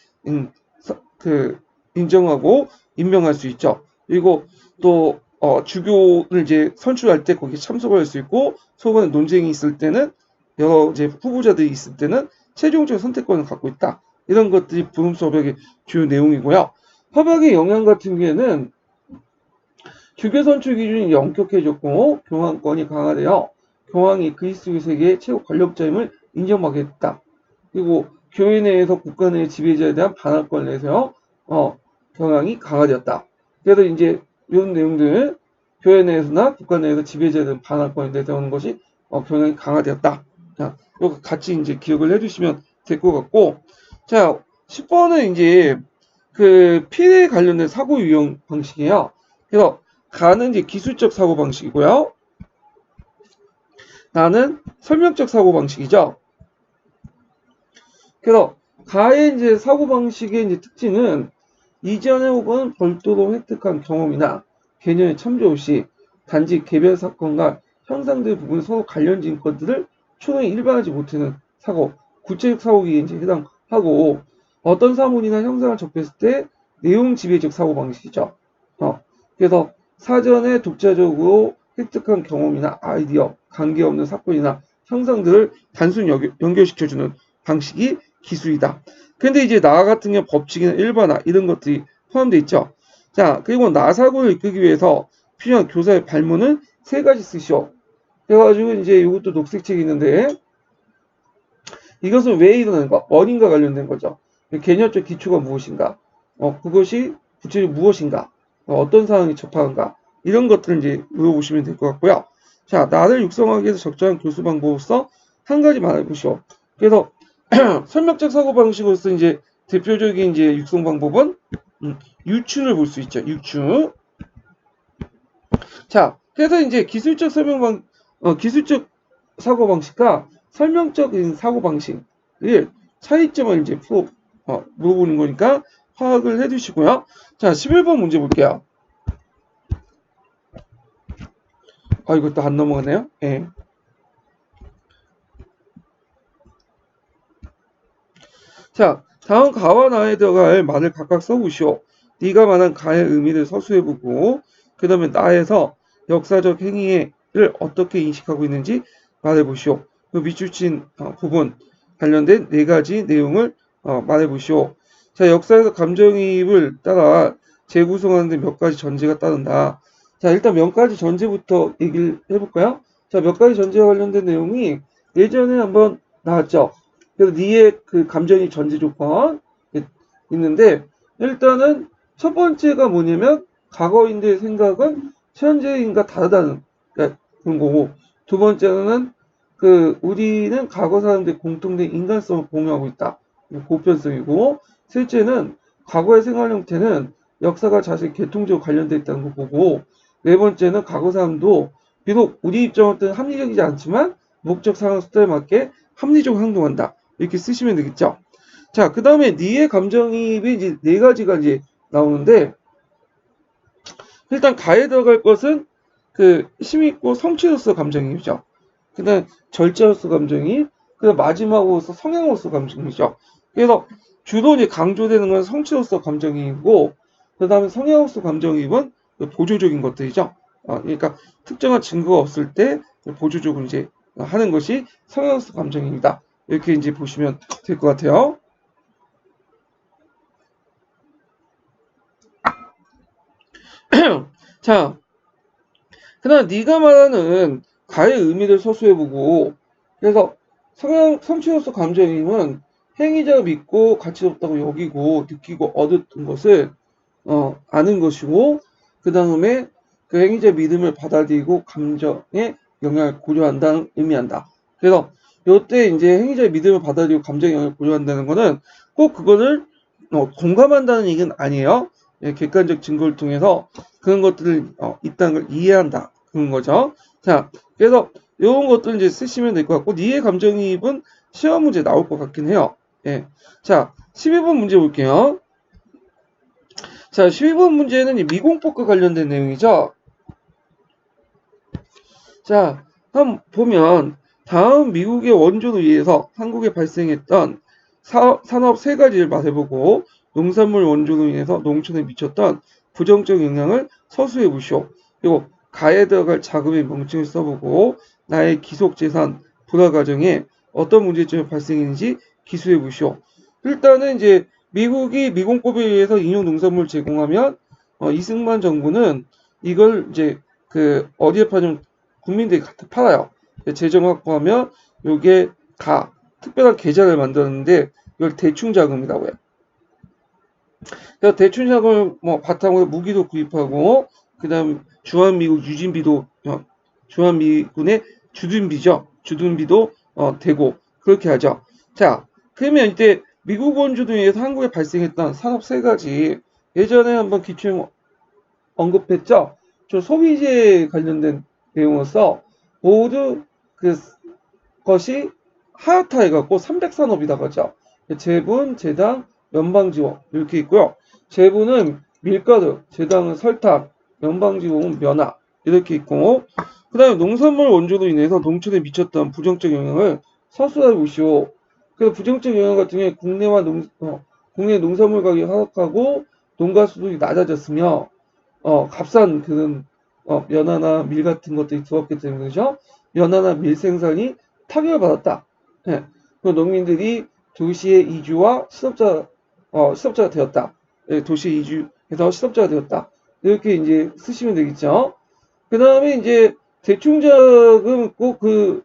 인정하고 임명할 수 있죠. 그리고 또 주교를 이제 선출할 때 거기에 참석을 할 수 있고, 서로 논쟁이 있을 때는 여러 이제 후보자들이 있을 때는 최종적 선택권을 갖고 있다. 이런 것들이 부흥수 협약의 주요 내용이고요. 협약의 영향 같은 경우에는 주교 선출 기준이 엄격해졌고 교황권이 강화되어 교황이 그리스도 세계의 최고 권력자임을 인정받게 됐다. 그리고 교회 내에서 국가 내 지배자에 대한 반환권을 내세워 경향이 강화되었다. 그래서 이제 이런 내용들 교회 내에서나 국가 내에서 지배자에 대한 반환권을 내세우는 것이 경향이 강화되었다. 자, 이거 같이 이제 기억을 해주시면 될 것 같고, 자, 10번은 이제 그 피해에 관련된 사고 유형 방식이에요. 그래서 가는 이제 기술적 사고 방식이고요. 나는 설명적 사고 방식이죠. 그래서 가의 이제 사고 방식의 이제 특징은 이전에 혹은 별도로 획득한 경험이나 개념에 참조 없이 단지 개별 사건과 형상들 부분 서로 관련진 것들을 초동에 일반하지 못하는 사고, 구체적 사고기에 이제 해당하고, 어떤 사물이나 형상을 접했을 때 내용 지배적 사고 방식이죠. 그래서 사전에 독자적으로 획득한 경험이나 아이디어, 관계없는 사건이나 형상들을 단순히 연결시켜주는 방식이 기술이다. 근데 이제 나 같은 경우 법칙이나 일반화 이런 것들이 포함되어 있죠. 자, 그리고 나사고를 이끌기 위해서 필요한 교사의 발문은 세 가지 쓰시오. 그래가지고 이제 이것도 녹색책이 있는데, 이것은 왜 일어나는가? 원인과 관련된 거죠. 개념적 기초가 무엇인가? 그것이 구체적으로 무엇인가? 어떤 상황이 접하는가? 이런 것들을 이제 물어보시면 될 것 같고요. 자, 나를 육성하기 위해서 적절한 교수 방법으로서 한 가지 말해보시오. 그래서 설명적 사고 방식으로서 이제 대표적인 이제 육성 방법은 유추를 볼 수 있죠. 유추. 자, 그래서 이제 기술적 사고 방식과 설명적인 사고 방식을 차이점을 이제 물어보는 거니까 파악을 해두시고요. 자, 11번 문제 볼게요. 이것도 안 넘어가네요. 예. 자, 다음 가와 나에 들어갈 말을 각각 써보시오. 네가 말한 가의 의미를 서술해보고, 그 다음에 나에서 역사적 행위를 어떻게 인식하고 있는지 말해보시오. 그 밑줄친 부분 관련된 네 가지 내용을 말해보시오. 자, 역사에서 감정이입을 따라 재구성하는 데 몇 가지 전제가 따른다. 자, 일단 몇 가지 전제부터 얘기를 해볼까요? 자, 몇 가지 전제와 관련된 내용이 예전에 한번 나왔죠. 그래서 니의 그 감정이 전제 조건 있는데, 일단은 첫 번째가 뭐냐면 과거인들의 생각은 현재인과 다르다는 그런 거고, 두 번째는 그 우리는 과거 사람들의 공통된 인간성을 공유하고 있다. 보편성이고, 셋째는 과거의 생활 형태는 역사가 자신의 계통적으로 관련되어 있다는 거 보고, 네 번째는 과거 사람도 비록 우리 입장으로 때는 합리적이지 않지만 목적 상황 수단에 맞게 합리적으로 행동한다. 이렇게 쓰시면 되겠죠. 자, 그 다음에 니의 감정이입이 이제 네 가지가 이제 나오는데, 일단 가에 들어갈 것은 그 힘있고 성취로서 감정이입이죠. 그 다음 절제로서 감정이입, 그 다음 마지막으로서 성향으로서 감정이죠. 그래서 주로 이제 강조되는 건 성취로서 감정이입이고, 그 다음에 성향으로서 감정이입은 보조적인 것들이죠. 그러니까 특정한 증거가 없을 때 보조적으로 이제 하는 것이 성향으로서 감정이입니다. 이렇게 이제 보시면 될 것 같아요. 자, 그다음 네가 말하는 가의 의미를 서술해보고, 그래서 성취로서 감정이입은 행위자가 믿고 가치롭다고 여기고 느끼고 얻었던 것을 아는 것이고, 그 다음에 그 행위자 믿음을 받아들이고 감정의 영향을 고려한다는 의미한다. 그래서 이때 이제 행위자의 믿음을 받아들이고 감정의 영향을 고려한다는 것은 꼭 그거를 공감한다는 얘기는 아니에요. 예, 객관적 증거를 통해서 그런 것들을 있다는 걸 이해한다. 그런 거죠. 자, 그래서 이런 것들 이제 쓰시면 될 것 같고, 니의 감정이입은 시험 문제 나올 것 같긴 해요. 예. 자, 12번 문제 볼게요. 자, 12번 문제는 미공법과 관련된 내용이죠. 자, 한번 보면 다음 미국의 원조로 의해서 한국에 발생했던 산업 세 가지를 말해보고 농산물 원조로 인해서 농촌에 미쳤던 부정적 영향을 서술해 보시오. 그리고 가에 들어갈 자금의 명칭을 써보고 나의 기속재산 불화 과정에 어떤 문제점이 발생했는지 기술해 보시오. 일단은 이제 미국이 미공법에 의해서 인용 농산물 제공하면 이승만 정부는 이걸 이제 그 어디에 파냐면 국민들이 갖다 팔아요. 재정 확보하면 요게 특별한 계좌를 만들었는데 이걸 대충 자금이라고 해요. 그래서 대충 자금을 뭐 바탕으로 무기도 구입하고 그다음 주한미국 유진비도 주한미군의 주둔비죠. 주둔비도 되고 그렇게 하죠. 자, 그러면 이때 미국 원조 등에서 한국에 발생했던 산업 세 가지 예전에 한번 기출 언급했죠. 저 소비재 관련된 내용으로서 모두 그것이 하야타해갖고 300산업이다 그죠. 재분, 재당, 연방지원 이렇게 있고요. 재분은 밀가루, 재당은 설탕, 연방지원은 면화 이렇게 있고, 그 다음에 농산물 원조로 인해서 농촌에 미쳤던 부정적 영향을 서술해 보시오. 그래서 부정적 영향 같은 경우에 국내 농산물 가격이 하락하고 농가 수득이 낮아졌으며 값싼 그런 연화나 밀 같은 것들이 들어왔기 때문에 그죠? 연화나 밀 생산이 타격을 받았다. 예. 그 농민들이 도시의 이주와 실업자가 되었다. 예, 도시 이주해서 실업자가 되었다. 이렇게 이제 쓰시면 되겠죠. 그 다음에 이제 대충자금 꼭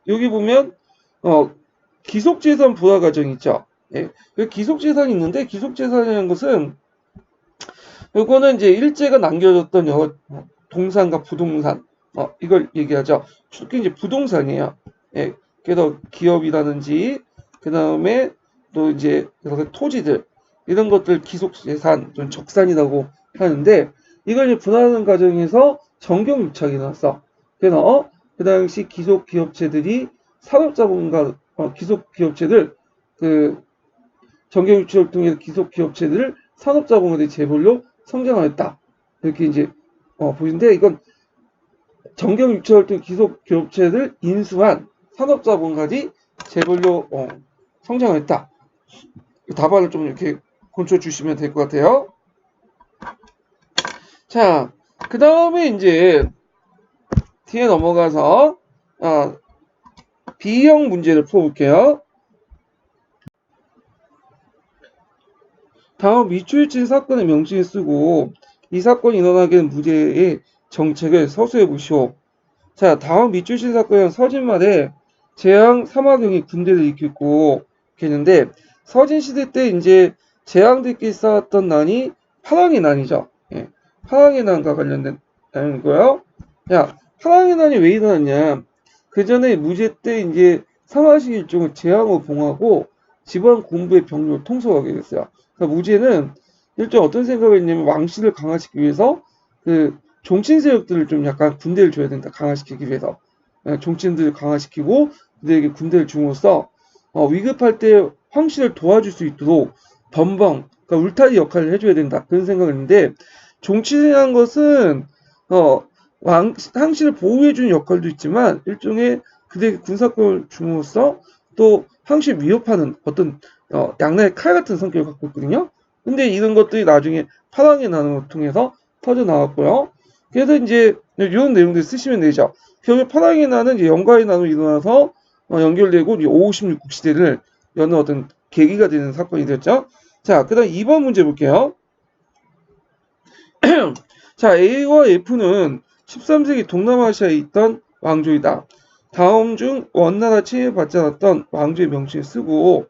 여기 보면 기속재산 부과 과정 있죠. 예. 기속재산이 있는데 기속재산이라는 것은 요거는 이제 일제가 남겨줬던 동산과 부동산 이걸 얘기하죠. 특히 이제 부동산이에요. 예, 그래서 기업이라든지 그 다음에 또 이제 여러 토지들 이런 것들 기속재산, 좀 적산이라고 하는데 이걸 이제 분할하는 과정에서 정경유착이 나왔어. 그래서 그 당시 기속기업체들이 산업자본과 기속기업체들 그 정경유착을 통해서 기속기업체들을 산업자본의 재벌로 성장하였다. 이렇게 이제 보시는데 이건 정경 유치할 때 기속 기업체를 인수한 산업자본까지 재벌로 성장했다. 답안을 좀 이렇게 건쳐 주시면 될 것 같아요. 자, 그 다음에 이제 뒤에 넘어가서 B형 문제를 풀어볼게요. 다음 미추홀진 사건의 명칭을 쓰고 이 사건이 일어나게 된 무죄의 정책을 서술해 보시오. 자, 다음 미추홀진 사건은 서진말에 재앙 사마경이 군대를 이끌고 있는데 서진시대 때 이제 재앙들끼리 싸웠던 난이 파랑의 난이죠. 예, 파랑의 난과 관련된 난이고요. 야, 파랑의 난이 왜 일어났냐? 그 전에 무제 때 이제 사마시 일종을 재앙으로 봉하고 지방 군부의 병력을 통솔하게 됐어요. 그러니까 무제는 일종 어떤 생각을 했냐면 왕실을 강화시키기 위해서 그 종친 세력들을 좀 약간 군대를 줘야 된다. 강화시키기 위해서. 종친들을 강화시키고 그들에게 군대를 줌으로써 위급할 때 황실을 도와줄 수 있도록 그러니까 울타리 역할을 해줘야 된다. 그런 생각을 했는데 종친이라는 것은 황실을 보호해주는 역할도 있지만 일종의 그들에게 군사권을 줌으로써 또 황실 위협하는 어떤 양날의 칼 같은 성격을 갖고 있거든요. 근데 이런 것들이 나중에 파랑의 나눔을 통해서 터져 나왔고요. 그래서 이제 이런 내용들 쓰시면 되죠. 결국 파랑의 나는 이제 영가의 나눔이 일어나서 연결되고 이제 5, 16국 시대를 여는 어떤 계기가 되는 사건이 되었죠. 자, 그 다음 2번 문제 볼게요. 자, A와 F는 13세기 동남아시아에 있던 왕조이다. 다음 중 원나라 침해받지 않았던 왕조의 명칭을 쓰고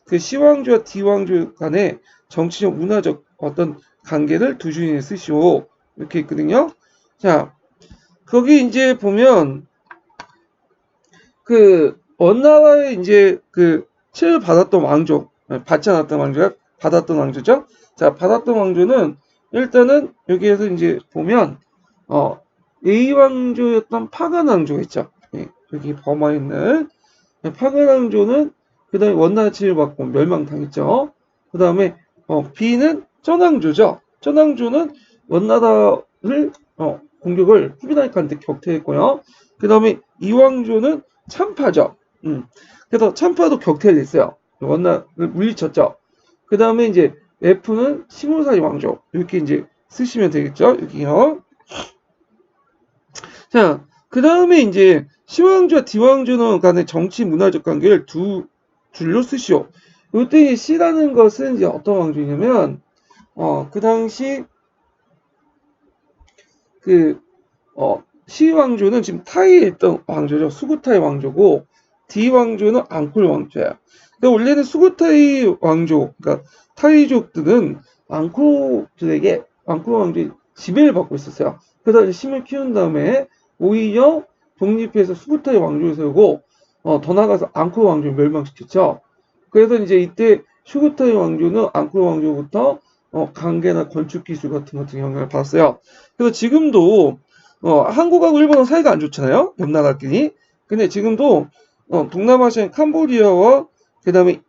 그 C왕조와 D왕조 간의 정치적 문화적 어떤 관계를 두 주인에 쓰시오. 이렇게 있거든요. 자, 거기 이제 보면 그 원나라에 이제 그 침해를 받았던 왕조, 받지 않았던 왕조가 받았던 왕조죠. 자, 받았던 왕조는 일단은 여기에서 이제 보면 A 왕조였던 파간 왕조가 있죠. 예, 여기 범하에 있는 파간 왕조는 그 다음에 원나라 침해를 받고 멸망당했죠. 그 다음에 B는 전왕조죠. 전왕조는 원나라를 공격을 후비나이카한테 격퇴했고요. 그 다음에 이왕조는 참파죠. 그래서 참파도 격퇴를 했어요. 원나라를 물리쳤죠. 그 다음에 이제 F는 시무사이 왕조 이렇게 이제 쓰시면 되겠죠. 여기요. 자, 그 다음에 이제 C왕조와 D왕조 간의 정치 문화적 관계를 두 줄로 쓰시오. 이때 C라는 것은 이제 어떤 왕조냐면 그 당시 그 C 왕조는 지금 타이에 있던 왕조죠. 수구타이 왕조고 D 왕조는 앙콜 왕조야. 그러니까 원래는 수구타이 왕조, 그러니까 타이족들은 앙콜족들에게 앙콜 왕조의 지배를 받고 있었어요. 그래서 힘을 키운 다음에 오히려 독립해서 수구타이 왕조를 세우고 더 나아가서 앙콜 왕조를 멸망시켰죠. 그래서 이제 이때 수구타이 왕조는 앙콜 왕조부터 관계나 건축 기술 같은 영향을 받았어요. 그래서 지금도 한국하고 일본은 사이가 안 좋잖아요. 옆 나라끼리. 근데 지금도 동남아시아인 캄보디아와 그 다음에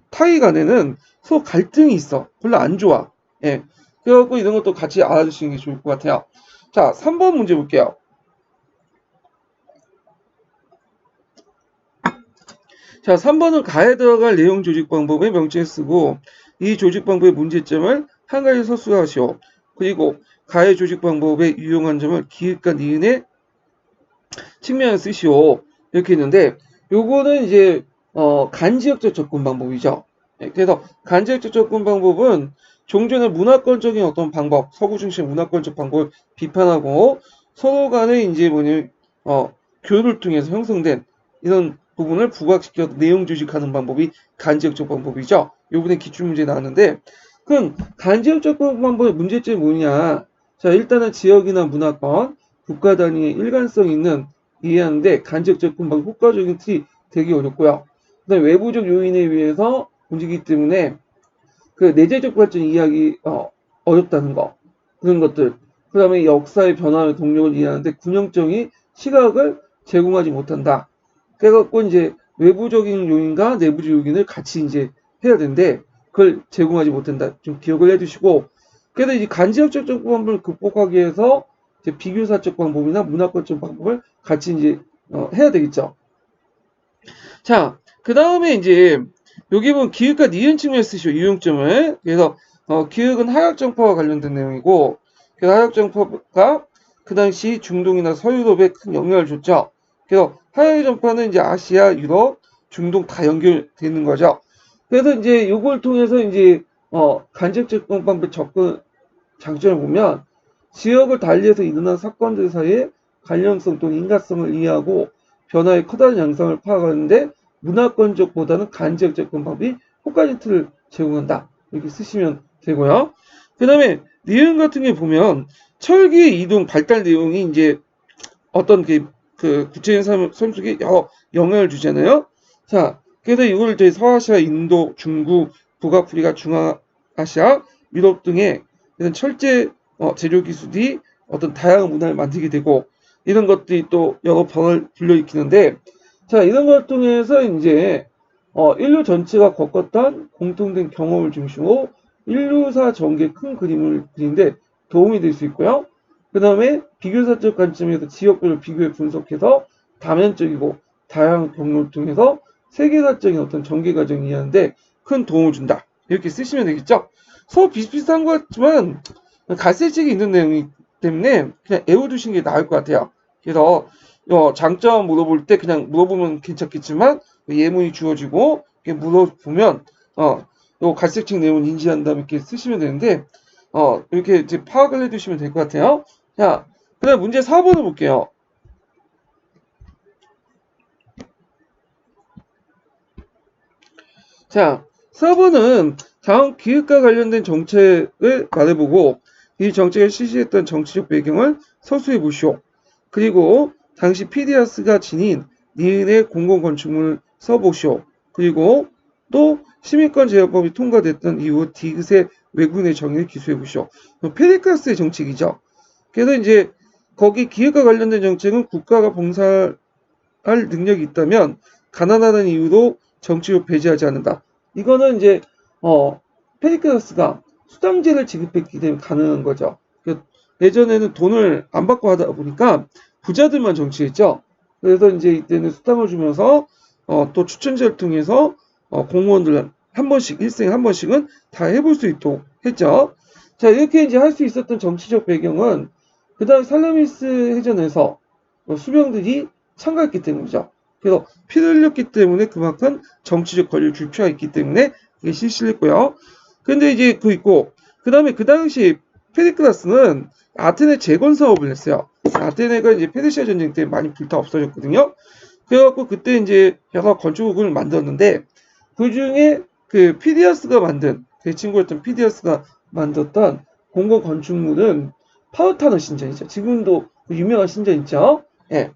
타이 간에는 서로 갈등이 있어. 별로 안 좋아. 예. 그래갖고 이런 것도 같이 알아주시는 게 좋을 것 같아요. 자, 3번 문제 볼게요. 자, 3번은 가에 들어갈 내용 조직 방법의 명칭을 쓰고 이 조직 방법의 문제점을 한 가지 서술하시오. 그리고 가해 조직 방법의 유용한 점을 기획과 니은의 측면을 쓰시오. 이렇게 있는데 요거는 이제 간지역적 접근 방법이죠. 그래서 간지역적 접근 방법은 종전의 문화권적인 어떤 방법, 서구 중심 문화권적 방법을 비판하고 서로 간에 이제 교류를 통해서 형성된 이런 부분을 부각시켜서 내용 조직하는 방법이 간지역적 방법이죠. 요번에 기출문제 나왔는데 그럼 간지역적 방법의 문제점이 뭐냐? 자, 일단은 지역이나 문화권, 국가 단위의 일관성 있는 이해하는데 간접 접근방이 효과적인 틀이 되기 어렵고요. 그다음에 외부적 요인에 의해서 움직이기 때문에 그 내재적 발전 이해하기 어렵다는 거 그런 것들. 그다음에 역사의 변화의 동력을 이해하는데 균형적인 시각을 제공하지 못한다. 그래갖고 이제 외부적인 요인과 내부적 요인을 같이 이제 해야 되는데 그걸 제공하지 못한다. 좀 기억을 해두시고 그래서 이 간지역적 방법을 극복하기 위해서 이제 비교사적 방법이나 문화권적 방법을 같이 이제 해야 되겠죠. 자, 그 다음에 이제 여기 보면 기획과 니은 측면에 쓰시오 유용점을. 그래서 기획은 하역정파와 관련된 내용이고 그래서 하역정파가 그 당시 중동이나 서유럽에 큰 영향을 줬죠. 그래서 하역정파는 이제 아시아, 유럽, 중동 다 연결되는 거죠. 그래서 이제 이걸 통해서 이제 간접적 방법 접근 장점을 보면 지역을 달리해서 일어난 사건들 사이의 관련성 또는 인과성을 이해하고 변화의 커다란 양상을 파악하는데 문화권적보다는 간접적 방법이 효과적인 틀을 제공한다. 이렇게 쓰시면 되고요. 그 다음에 니은 같은 게 보면 철기의 이동 발달 내용이 이제 어떤 그 구체적인 선수에 영향을 주잖아요. 자, 그래서 이걸 저희 서아시아, 인도, 중국, 북아프리카, 중앙아시아, 유럽 등의 이런 철제 제조 기술이 어떤 다양한 문화를 만들게 되고 이런 것들이 또 여러 변화를 불러일으키는데 자 이런 걸 통해서 이제 인류 전체가 겪었던 공통된 경험을 중심으로 인류사 전개의 큰 그림을 그리는데 도움이 될 수 있고요. 그 다음에 비교사적 관점에서 지역별로 비교해 분석해서 다면적이고 다양한 경로를 통해서 세계사적인 어떤 전개 과정을 이해하는데 큰 도움을 준다. 이렇게 쓰시면 되겠죠. 서로 비슷비슷한 것 같지만 갈색색이 있는 내용이기 때문에 그냥 외워두시는 게 나을 것 같아요. 그래서 장점 물어볼 때 그냥 물어보면 괜찮겠지만 예문이 주어지고 이렇게 물어보면 요 갈색책 내용을 인지한 다음에 이렇게 쓰시면 되는데 이렇게 이제 파악을 해두시면 될 것 같아요. 자, 그다음 문제 4번을 볼게요. 자, 4번은 다음 기획과 관련된 정책을 말해보고 이 정책을 실시했던 정치적 배경을 서술해 보시오. 그리고 당시 PDAS가 지닌 니은의 공공건축물을 써보시오. 그리고 또 시민권 제한법이 통과됐던 이후 디귿의 외국인의 정의를 기술해 보시오. 페리크라스의 정책이죠. 그래서 이제 거기 기획과 관련된 정책은 국가가 봉사할 능력이 있다면 가난하다는 이유로 정치로 배제하지 않는다. 이거는 이제 페리크라스가 수당제를 지급했기 때문에 가능한 거죠. 예전에는 돈을 안 받고 하다 보니까 부자들만 정치했죠. 그래서 이제 이때는 수당을 주면서 또 추천제를 통해서 공무원들 한 번씩 일생에 한 번씩은 다 해볼 수 있도록 했죠. 자, 이렇게 이제 할 수 있었던 정치적 배경은 그 다음 살라미스 해전에서 수병들이 참가했기 때문이죠. 그래서 피를 흘렸기 때문에 그만큼 정치적 권리를 줄 필요가 있기 때문에 이게 실시를 했고요. 근데 이제 그 다음에 그 당시 페리크라스는 아테네 재건 사업을 했어요. 아테네가 이제 페르시아 전쟁 때 많이 불타 없어졌거든요. 그래갖고 그때 이제 여러 건축을 만들었는데 그 중에 그 피디아스가 만든 그 친구였던 피디아스가 만들었던 공공 건축물은 파우타너 신전이죠. 지금도 유명한 신전 있죠. 예.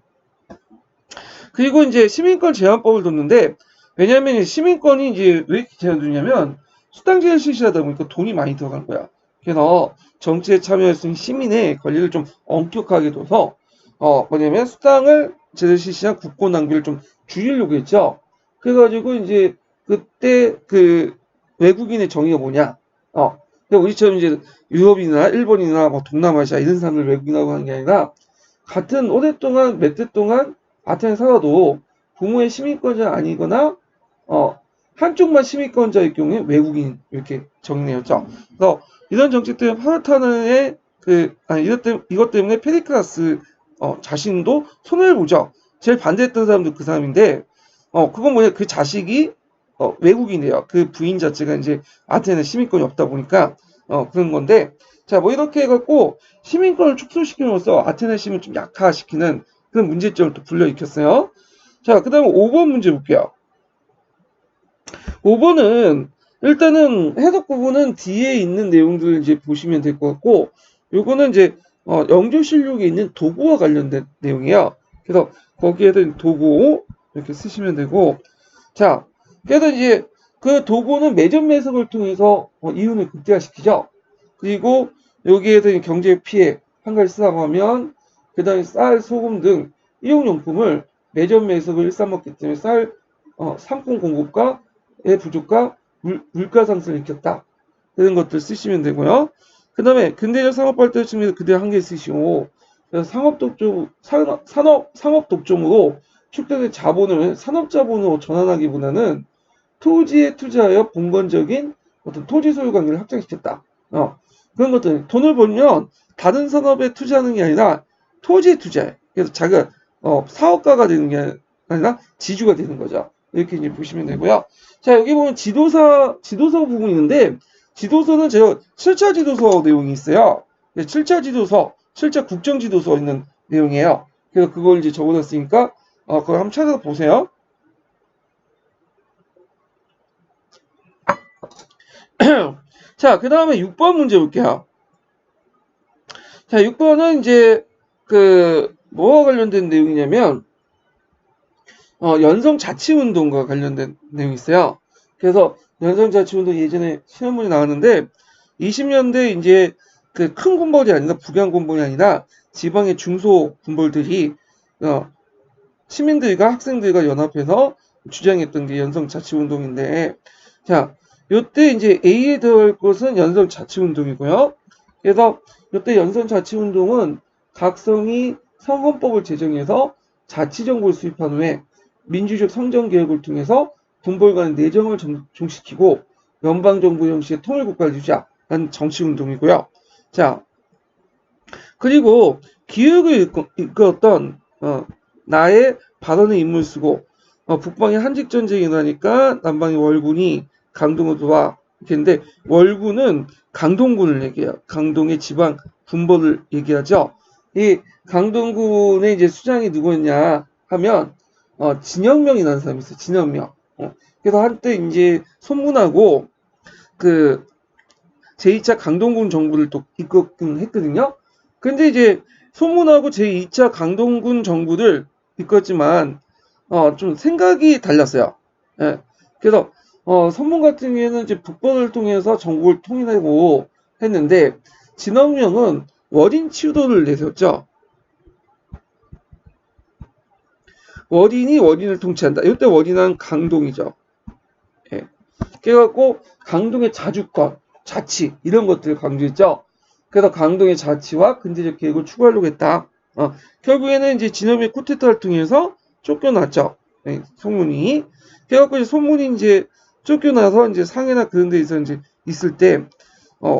그리고 이제 시민권 제한법을 뒀는데 왜냐하면 시민권이 이제 왜 이렇게 제한두냐면 수당제를 실시하다 보니까 돈이 많이 들어간 거야. 그래서 정치에 참여할 수 있는 시민의 권리를 좀 엄격하게 둬서 뭐냐면 수당을 제대로 실시한 국고 낭비를 좀 줄이려고 했죠. 그래가지고 이제 그때 그 외국인의 정의가 뭐냐? 그러니까 우리처럼 이제 유럽이나 일본이나 뭐 동남아시아 이런 사람들 외국인이라고 하는 게 아니라 같은 오랫동안 몇 대 동안 아테네 살아도 부모의 시민권자 아니거나 한쪽만 시민권자일 경우에 외국인 이렇게 정리했죠. 그래서 이런 정책 때문에 파르타르의 이것 때문에 페리크라스 자신도 손해를 보죠. 제일 반대했던 사람도 그 사람인데 그건 뭐냐 그 자식이 외국인이에요. 그 부인 자체가 이제 아테네 시민권이 없다 보니까 그런 건데 자 뭐 이렇게 해갖고 시민권을 축소시킴으로써 아테네 시민을 좀 약화시키는 그런 문제점을 또 불러일으켰어요. 자, 그 다음에 5번 문제 볼게요. 5번은 일단은 해석 부분은 뒤에 있는 내용들을 이제 보시면 될 것 같고 요거는 이제 영조실록에 있는 도구와 관련된 내용이에요. 그래서 거기에는 도구 이렇게 쓰시면 되고 자, 그래서 이제 그 도구는 매점 매석을 통해서 이윤을 극대화시키죠. 그리고 여기에서 경제 피해 한 가지 쓰라고 하면 그 다음에 쌀, 소금 등 일용용품을 매점 매석을 일삼았기 때문에 쌀 상품 공급과의 부족과 물가 상승을 일으켰다. 이런 것들 쓰시면 되고요. 그 다음에 근대적 상업 발달 측면에서 그대로 한 개 쓰시고 상업 독점으로 축적된 자본을 산업 자본으로 전환하기보다는 토지에 투자하여 봉건적인 어떤 토지 소유 관계를 확장시켰다. 그런 것들 돈을 벌면 다른 산업에 투자하는 게 아니라 토지에 투자해. 그래서 자기가 사업가가 되는 게 아니라 지주가 되는 거죠. 이렇게 이제 보시면 되고요. 자 여기 보면 지도서 부분이 있는데 지도서는 제가 7차 지도서 내용이 있어요. 7차 지도서, 7차 국정 지도서 있는 내용이에요. 그래서 그걸 이제 적어놨으니까 그걸 한번 찾아보세요. 자, 그 다음에 6번 문제 볼게요. 자, 6번은 이제 뭐와 관련된 내용이냐면 연성자치운동과 관련된 내용이 있어요. 그래서 연성자치운동 예전에 시험문이 나왔는데 20년대 이제 그 큰 군벌이 아니라 북양 군벌이 아니라 지방의 중소 군벌들이 시민들과 학생들과 연합해서 주장했던 게 연성자치운동인데 자 요때 이제 A에 들어갈 것은 연성자치운동이고요. 그래서 요때 연성자치운동은 각성이 성헌법을 제정해서 자치정부를 수립한 후에 민주적 성정개혁을 통해서 군벌 간의 내정을 종식시키고 연방정부 형식의 통일국가를 유지하는 정치운동이고요. 자, 그리고 기획을 이끌었던 나의 발언의 인물 쓰고 북방의 한직전쟁이 일어나니까 남방의 월군이 강동으로 들어와 이렇게인데 월군은 강동군을 얘기해요. 강동의 지방 군벌을 얘기하죠. 이 강동군의 이제 수장이 누구였냐 하면 진영명이라는 사람이 있어요. 진영명. 그래서 한때 이제 손문하고 그 제2차 강동군 정부를 또 이끌긴 했거든요. 근데 이제 손문하고 제2차 강동군 정부를 이끌었지만 좀 생각이 달랐어요. 예. 그래서 손문 같은 경우에는 이제 북번을 통해서 전국을 통일하고 했는데 진영명은 월인 치유도를 내세웠죠. 월인이 월인을 통치한다. 이때 월인은 강동이죠. 예. 그래갖고 강동의 자주권, 자치 이런 것들을 강조했죠. 그래서 강동의 자치와 근대적 계획을 추구하려고 했다. 결국에는 이제 진영의 쿠데타를 통해서 쫓겨났죠. 예, 손문이. 그래갖고 이제 손문이 이제 쫓겨나서 이제 상해나 그런 데서 이제 있을 때,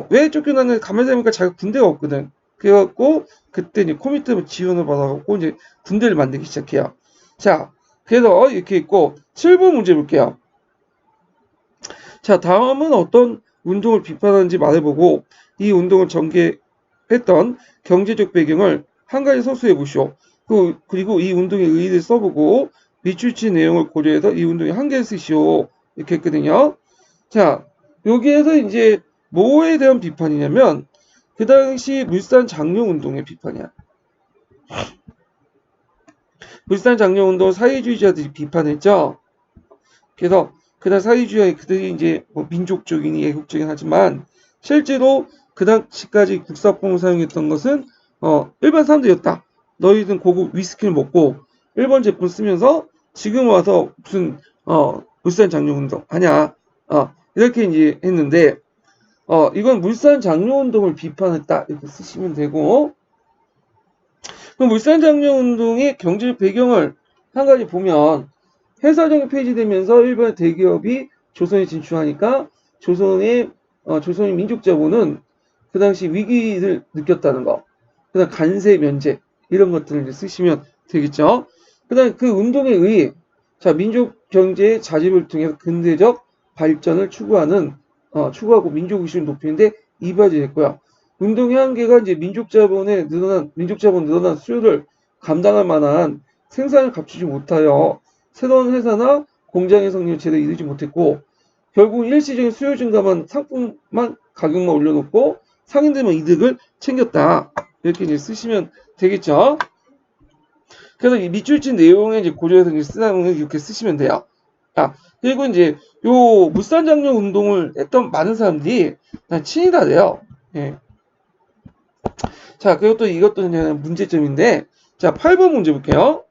왜 쫓겨났는지 가만히 생각해보니까 자기가 군대가 없거든. 그래갖고 그때 이제 코미트 지원을 받아갖고 이제 군대를 만들기 시작해요. 자, 그래서 이렇게 있고 7번 문제 볼게요. 자, 다음은 어떤 운동을 비판하는지 말해보고 이 운동을 전개했던 경제적 배경을 한 가지 서술해 보시오. 그리고 이 운동의 의의를 써보고 밑줄친 내용을 고려해서 이 운동의 한계를 쓰시오. 이렇게 했거든요. 자, 여기에서 이제 뭐에 대한 비판이냐면 그 당시 물산 장려 운동의 비판이야. 물산 장려 운동 사회주의자들이 비판했죠. 그래서 그당 사회주의 그들이 이제 민족적이니 애국적이긴 하지만 실제로 그 당시까지 국사법을 사용했던 것은 일반 사람들이었다. 너희들은 고급 위스키를 먹고 일본 제품 쓰면서 지금 와서 무슨 물산 장려 운동 하냐 이렇게 이제 했는데 이건 물산 장려 운동을 비판했다 이렇게 쓰시면 되고 그럼 물산 장려 운동의 경제적 배경을 한 가지 보면 회사정이 폐지되면서 일본의 대기업이 조선에 진출하니까 조선의 민족자본은 그 당시 위기를 느꼈다는 거. 그다음 간세 면제 이런 것들을 이제 쓰시면 되겠죠. 그다음 그 운동에 의해 민족 경제의 자립을 통해서 근대적 발전을 추구하고 민족 의식을 높이는데 이바지했고요. 운동의 한계가 이제 민족자본 늘어난 수요를 감당할 만한 생산을 갖추지 못하여 새로운 회사나 공장의 성립을 제대로 이루지 못했고 결국 일시적인 수요 증가만 상품만 가격만 올려놓고 상인들만 이득을 챙겼다. 이렇게 이제 쓰시면 되겠죠. 그래서 이 밑줄친 내용에 이제 고려해서 이제 쓰는 이렇게 쓰시면 돼요. 그리고 이제 요 물산장려 운동을 했던 많은 사람들이 다 친이다래요. 예. 자, 그리고 또 이것도 이제 문제점인데, 자, 8번 문제 볼게요.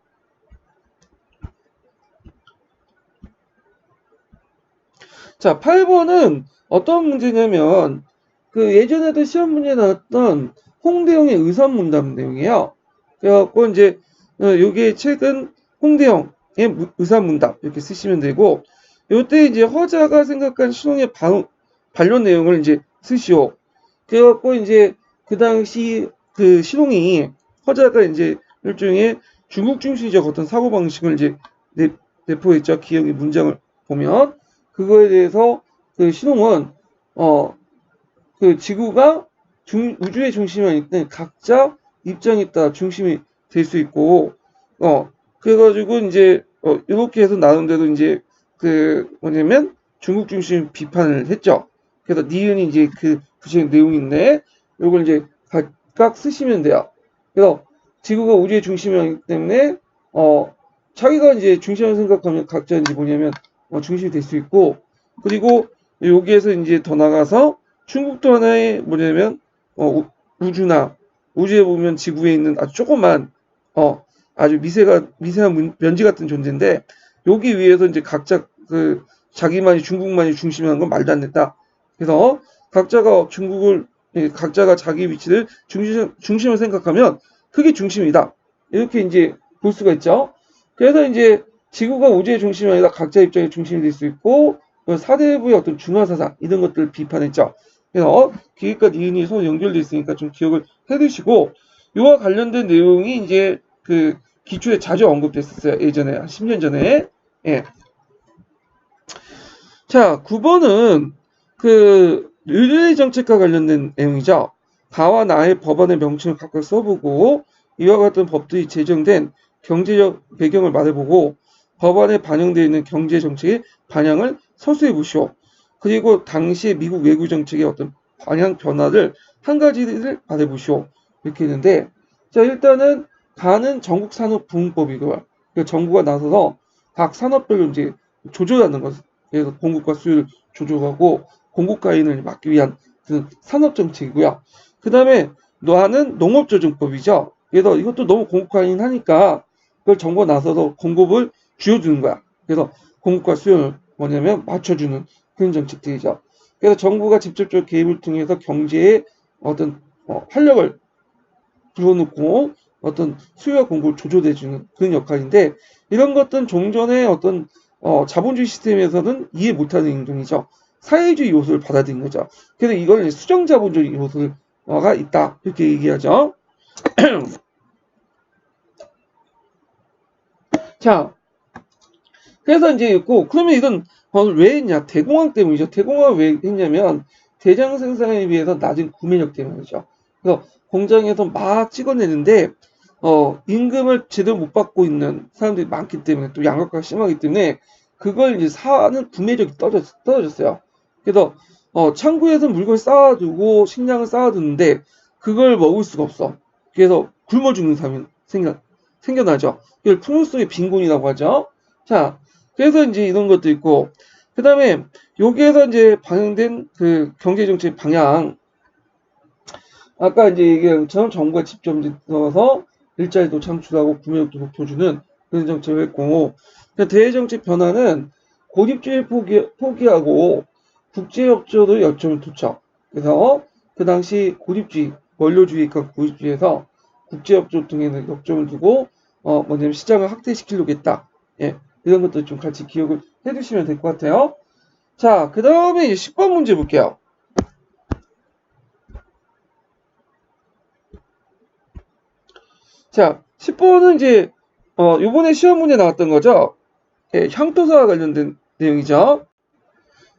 자, 8번은 어떤 문제냐면 그 예전에도 시험 문제에 나왔던 홍대영의 의선문답 내용이에요. 그래갖고 이제 요게 최근 홍대영의 의선문답 이렇게 쓰시면 되고 요때 이제 허자가 생각한 신혼의 반론 내용을 이제 쓰시오. 그래갖고 이제 그 당시 그 신홍이 허자가 이제 일종의 중국 중심적 어떤 사고방식을 이제 내포했죠. 기억의 문장을 보면 그거에 대해서 그 신홍은 그 지구가 우주의 중심이 아니때 각자 입장에 따라 중심이 될 수 있고 그래가지고 이제 이렇게 해서 나름대로 이제 그 뭐냐면 중국 중심 비판을 했죠. 그래서 니은이 이제 그 구체적 내용인데 이걸 이제 각각 쓰시면 돼요. 그래서 지구가 우주의 중심이 아니기 때문에 자기가 이제 중심을 생각하면 각자 이제 뭐냐면 중심이 될 수 있고 그리고 여기에서 이제 더 나가서 중국도 하나의 뭐냐면 우주나 우주에 보면 지구에 있는 아주 조그만 아주 미세한 먼지 같은 존재인데 여기 위에서 이제 각자 그 자기만이 중국만이 중심이라는 건 말도 안 된다. 그래서 각자가 자기 위치를 중심을 생각하면 그게 중심이다. 이렇게 이제 볼 수가 있죠. 그래서 이제 지구가 우주의 중심이 아니라 각자 입장의 중심이 될 수 있고 사대부의 어떤 중화사상 이런 것들을 비판했죠. 그래서 기획과 니은이 서로 연결돼 있으니까 좀 기억을 해두시고 이와 관련된 내용이 이제 그 기초에 자주 언급됐었어요. 예전에 한 10년 전에. 예. 자, 9번은 그 릴레이 정책과 관련된 내용이죠. 가와 나의 법안의 명칭을 각각 써보고 이와 같은 법들이 제정된 경제적 배경을 말해보고 법안에 반영되어 있는 경제 정책의 방향을 서술해 보시오. 그리고 당시의 미국 외교 정책의 어떤 방향 변화를 한 가지를 말해보시오. 이렇게 했는데, 자, 일단은 가는 전국 산업 부흥법이고요. 그러니까 정부가 나서서 각 산업별로 이제 조절하는 것. 그래서 공급과 수요를 조절하고 공급 과잉을 막기 위한 그 산업 정책이고요. 그 다음에 노하는 농업조정법이죠. 그래서 이것도 너무 공급 과잉하니까 그걸 정부가 나서서 공급을 쥐어주는 거야. 그래서 공급과 수요를 뭐냐면 맞춰주는 그런 정책들이죠. 그래서 정부가 직접적 개입을 통해서 경제에 어떤 활력을 불어넣고 어떤 수요와 공급을 조절해주는 그런 역할인데 이런 것들은 종전의 어떤 자본주의 시스템에서는 이해 못하는 행동이죠. 사회주의 요소를 받아들인 거죠. 그래서 이걸 수정자본주의 요소가 있다 이렇게 얘기하죠. 자, 그래서 이제 있고 그러면 이건 왜 했냐? 대공황 때문이죠. 대공황을 왜 했냐면 대량 생산에 비해서 낮은 구매력 때문이죠. 그래서 공장에서 막 찍어내는데 임금을 제대로 못 받고 있는 사람들이 많기 때문에 또 양극화가 심하기 때문에 그걸 이제 사는 구매력이 떨어졌어요. 그래서 창고에서 물건을 쌓아두고 식량을 쌓아두는데 그걸 먹을 수가 없어. 그래서 굶어 죽는 사람이 생겨나죠. 이걸 풍요 속의 빈곤이라고 하죠. 자, 그래서 이제 이런 것도 있고, 그 다음에 여기에서 이제 반영된 그 경제정책 방향, 아까 이제 얘기한 것처럼 정부가 직접 들어서 일자리도 창출하고 구매력도 높여주는 그런 정책을 했고, 대외정책 변화는 고립주의 포기하고 국제협조도 역점을 두죠. 그래서 그 당시 고립주의, 원료주의과 고립주의에서 국제협조 등에는 역점을 두고 뭐냐면 시장을 확대시키려고 했다. 예, 이런 것도 좀 같이 기억을 해두시면 될 것 같아요. 자, 그 다음에 이제 10번 문제 볼게요. 자, 10번은 이제 요번에 시험 문제 나왔던 거죠. 예, 향토사와 관련된 내용이죠.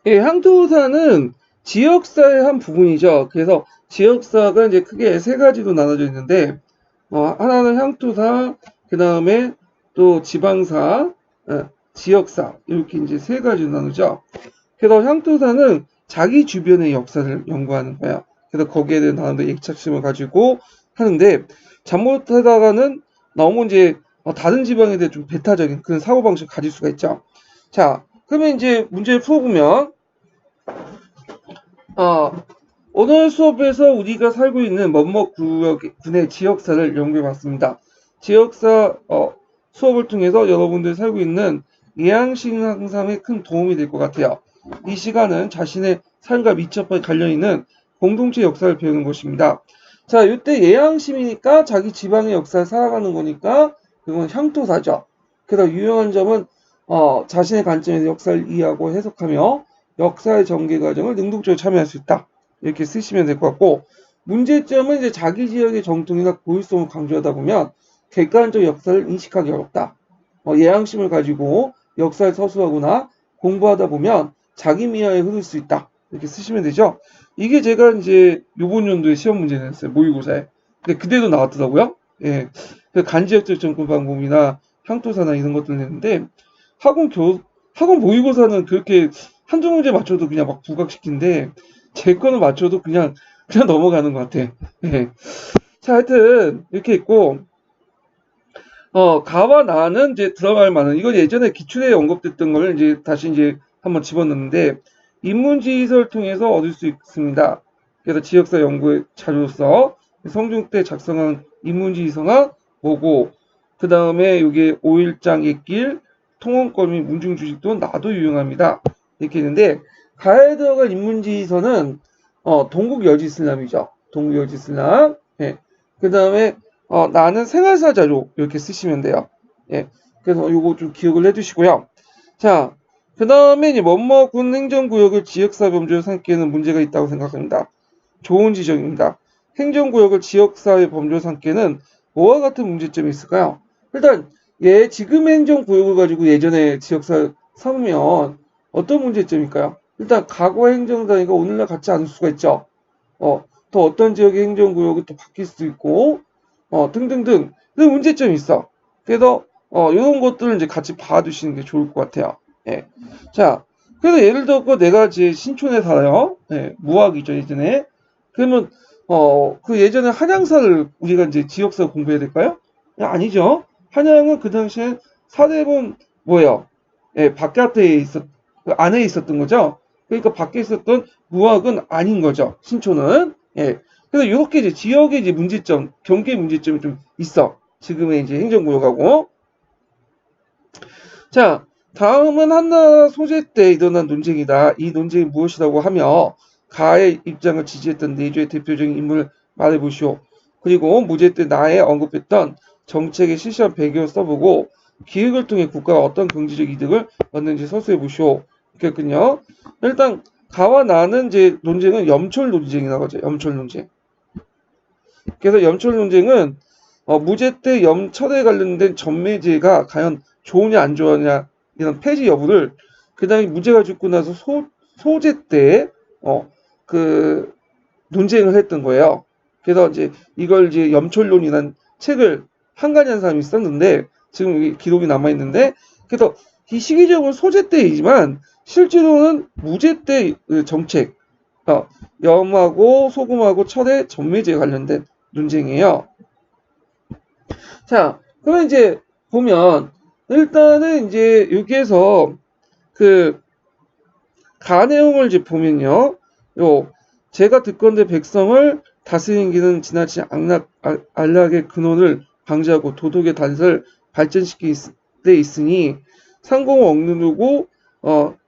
예, 향토사는 지역사의 한 부분이죠. 그래서 지역사가 이제 크게 세 가지로 나눠져 있는데 하나는 향토사, 그 다음에 또 지방사, 지역사 이렇게 이제 세 가지로 나누죠. 그래서 향토사는 자기 주변의 역사를 연구하는 거야. 그래서 거기에 대한 단어들 액착심을 가지고 하는데 잘못하다가는 너무 이제 다른 지방에 대해 좀 배타적인 그런 사고방식을 가질 수가 있죠. 자, 그러면 이제 문제를 풀어보면 어, 오늘 수업에서 우리가 살고 있는 뭐뭐 구역군의 지역사를 연구해봤습니다. 지역사 수업을 통해서 여러분들이 살고 있는 예양식 향상에 큰 도움이 될 것 같아요. 이 시간은 자신의 삶과 밀접하게 관련있는 공동체 역사를 배우는 것입니다. 자, 이때 예양심이니까 자기 지방의 역사를 살아가는 거니까 그건 향토사죠. 그래서 유용한 점은 자신의 관점에서 역사를 이해하고 해석하며 역사의 전개 과정을 능동적으로 참여할 수 있다. 이렇게 쓰시면 될 것 같고 문제점은 이제 자기 지역의 정통이나 고유성을 강조하다 보면 객관적 역사를 인식하기 어렵다. 예양심을 가지고 역사를 서술하거나 공부하다 보면 자기 미화에 흐를 수 있다. 이렇게 쓰시면 되죠. 이게 제가 이제 요번 연도에 시험 문제 냈어요. 모의고사에. 근데 그대로 나왔더라고요. 예. 그 간지역적 접근 방법이나 향토사나 이런 것들 냈는데 학원 모의고사는 그렇게 한두 문제 맞춰도 그냥 막 부각시킨데 제 거는 맞춰도 그냥 넘어가는 것 같아. 예. 자, 하여튼 이렇게 있고 가와 나는 이제 들어갈 만한 이건 예전에 기출에 언급됐던 걸 이제 다시 이제 한번 집어넣는데 인문지휘서를 통해서 얻을 수 있습니다. 그래서 지역사 연구의 자료로서 성중 때 작성한 인문지휘서가 뭐고 그 다음에 이게 5일장 옛길 통원권 및 문중주식도 나도 유용합니다. 이렇게 있는데 가에 들어갈 인문지휘서는 동국여지슬람이죠. 동국여지슬람. 예. 그 다음에 나는 생활사 자료 이렇게 쓰시면 돼요. 예. 그래서 요거 좀 기억을 해두시고요. 자, 그 다음에 이제 뭐뭐군 행정구역을 지역사 범죄로 삼기에는 문제가 있다고 생각합니다. 좋은 지적입니다. 행정구역을 지역사회 범죄로 삼기에는 뭐와 같은 문제점이 있을까요? 일단 지금 행정구역을 가지고 예전에 지역사 삼으면 어떤 문제점일까요? 일단 과거 행정단위가 오늘날 같지 않을 수가 있죠. 또 어떤 지역의 행정구역이 또 바뀔 수도 있고, 등등등. 이런 문제점이 있어. 그래서, 이런 것들을 이제 같이 봐두시는 게 좋을 것 같아요. 예. 자, 그래서 예를 들어 내가 이제 신촌에 살아요. 예, 무학이죠, 예전에. 그러면, 그 예전에 한양사를 우리가 이제 지역사 공부해야 될까요? 아니죠. 한양은 그 당시에 사대본 뭐예요? 예, 바깥에 그 안에 있었던 거죠. 그러니까 밖에 있었던 무학은 아닌 거죠. 신촌은. 예. 그래서 이렇게 이제 지역의 이제 문제점, 경계 문제점이 좀 있어. 지금의 이제 행정구역하고. 자, 다음은 한나라 소재 때 일어난 논쟁이다. 이 논쟁이 무엇이라고 하며 가의 입장을 지지했던 내조의 대표적인 인물을 말해보시오. 그리고 무죄 때 나에 언급했던 정책의 실시한 배경을 써보고 기획을 통해 국가가 어떤 경제적 이득을 얻는지 서술해 보시오. 그랬군요. 일단 가와 나는 이제 논쟁은 염철 논쟁이라고 하죠. 염철 논쟁. 그래서 염철 논쟁은 무죄 때 염철에 관련된 전매제가 과연 좋으냐 안 좋으냐 이런 폐지 여부를 그다음에 무죄가 죽고 나서 소재 때 그 논쟁을 했던 거예요. 그래서 이제 이걸 이제 염철론이라는 책을 한간한 사람이 썼는데 지금 여기 기록이 남아 있는데 그래서 이 시기적으로 소재 때이지만 실제로는 무죄 때 정책 염하고 소금하고 철의 전매제에 관련된 논쟁이에요. 자, 그러면 이제 보면 일단은 이제 여기에서 그 가 내용을 이제 보면요. 제가 듣건대 백성을 다스리는 길은 지나친 안락의 근원을 방지하고 도덕의 단서를 발전시킬 때 있으니 상공을 억누르고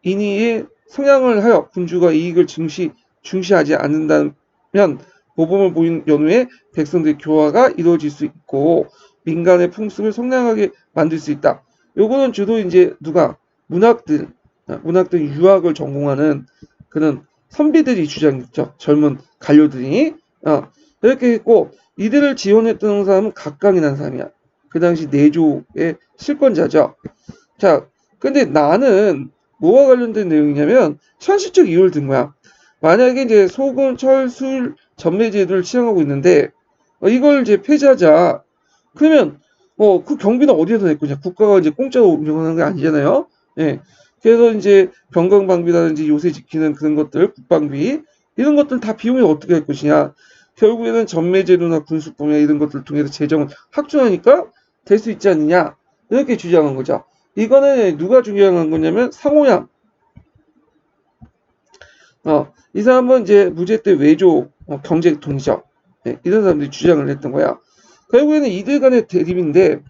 인의의 성향을 하여 군주가 이익을 중시하지 않는다면 모범을 보인 연후에 백성들의 교화가 이루어질 수 있고 민간의 풍습을 선량하게 만들 수 있다. 요거는 주로 이제 누가 문학들 유학을 전공하는 그런 선비들이 주장했죠. 젊은 관료들이 이렇게 했고 이들을 지원했던 사람은 각광이라는 사람이야. 그 당시 내조의 실권자죠. 자, 근데 나는 뭐와 관련된 내용이냐면 현실적 이유를 든 거야. 만약에 이제 소금, 철, 술, 전매제도를 시행하고 있는데 이걸 이제 폐지하자. 그러면 그 경비는 어디에서 낼 거냐? 국가가 이제 공짜로 운영하는 게 아니잖아요. 예. 그래서 이제 병강방비라든지 요새 지키는 그런 것들, 국방비 이런 것들 다 비용이 어떻게 할 것이냐? 결국에는 전매제도나 군수법이나 이런 것들을 통해서 재정을 확충하니까 될 수 있지 않느냐? 이렇게 주장한 거죠. 이거는 누가 주장한 거냐면 상호양. 이 사람은 이제 무죄 때 외조 경제통이죠. 네, 이런 사람들이 주장을 했던 거야. 결국에는 이들 간의 대립인데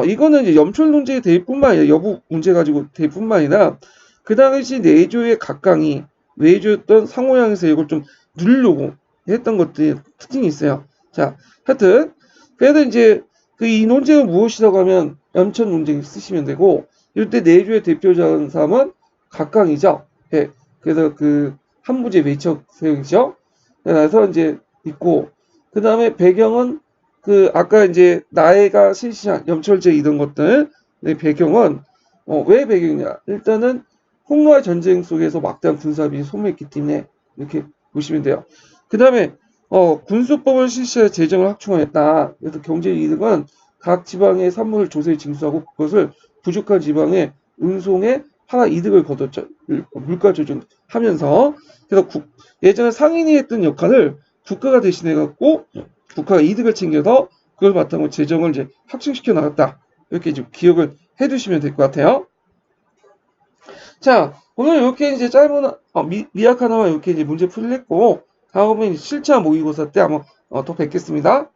이거는 이제 염촌 논제의 대립뿐만 아니라 여부 문제 가지고 대립뿐만 아니라 그 당시 내조의 각광이 외조였던 상호양에서 이걸 좀 누르려고 했던 것들이 특징이 있어요. 자, 하여튼 그래서 이제 그 이 논쟁은 무엇이라고 하면 염촌 논쟁 쓰시면 되고 이때 내조의 대표적인 사람은 각광이죠. 예, 그래서 그 한무제 외척 소용이죠. 그래서 이제 있고 그 다음에 배경은 그 아까 이제 나해가 실시한 염철제 이런 것들 배경은 왜 배경이냐? 일단은 홍노아 전쟁 속에서 막대한 군사비 소모했기 때문에 이렇게 보시면 돼요. 그 다음에 군수법을 실시해 재정을 확충하였다. 그래서 경제 이득은 각 지방의 산물을 조세에 징수하고 그것을 부족한 지방에 운송해 하나 이득을 거뒀죠. 물가 조정하면서 그래서 예전에 상인이 했던 역할을 국가가 대신해 갖고 국가가 이득을 챙겨서 그걸 바탕으로 재정을 이제 확충시켜 나갔다. 이렇게 좀 기억을 해두시면 될 것 같아요. 자, 오늘 이렇게 이제 짧은 미약 하나만 이렇게 이제 문제 풀이를 했고 다음은 실차 모의고사 때 한번 또 뵙겠습니다.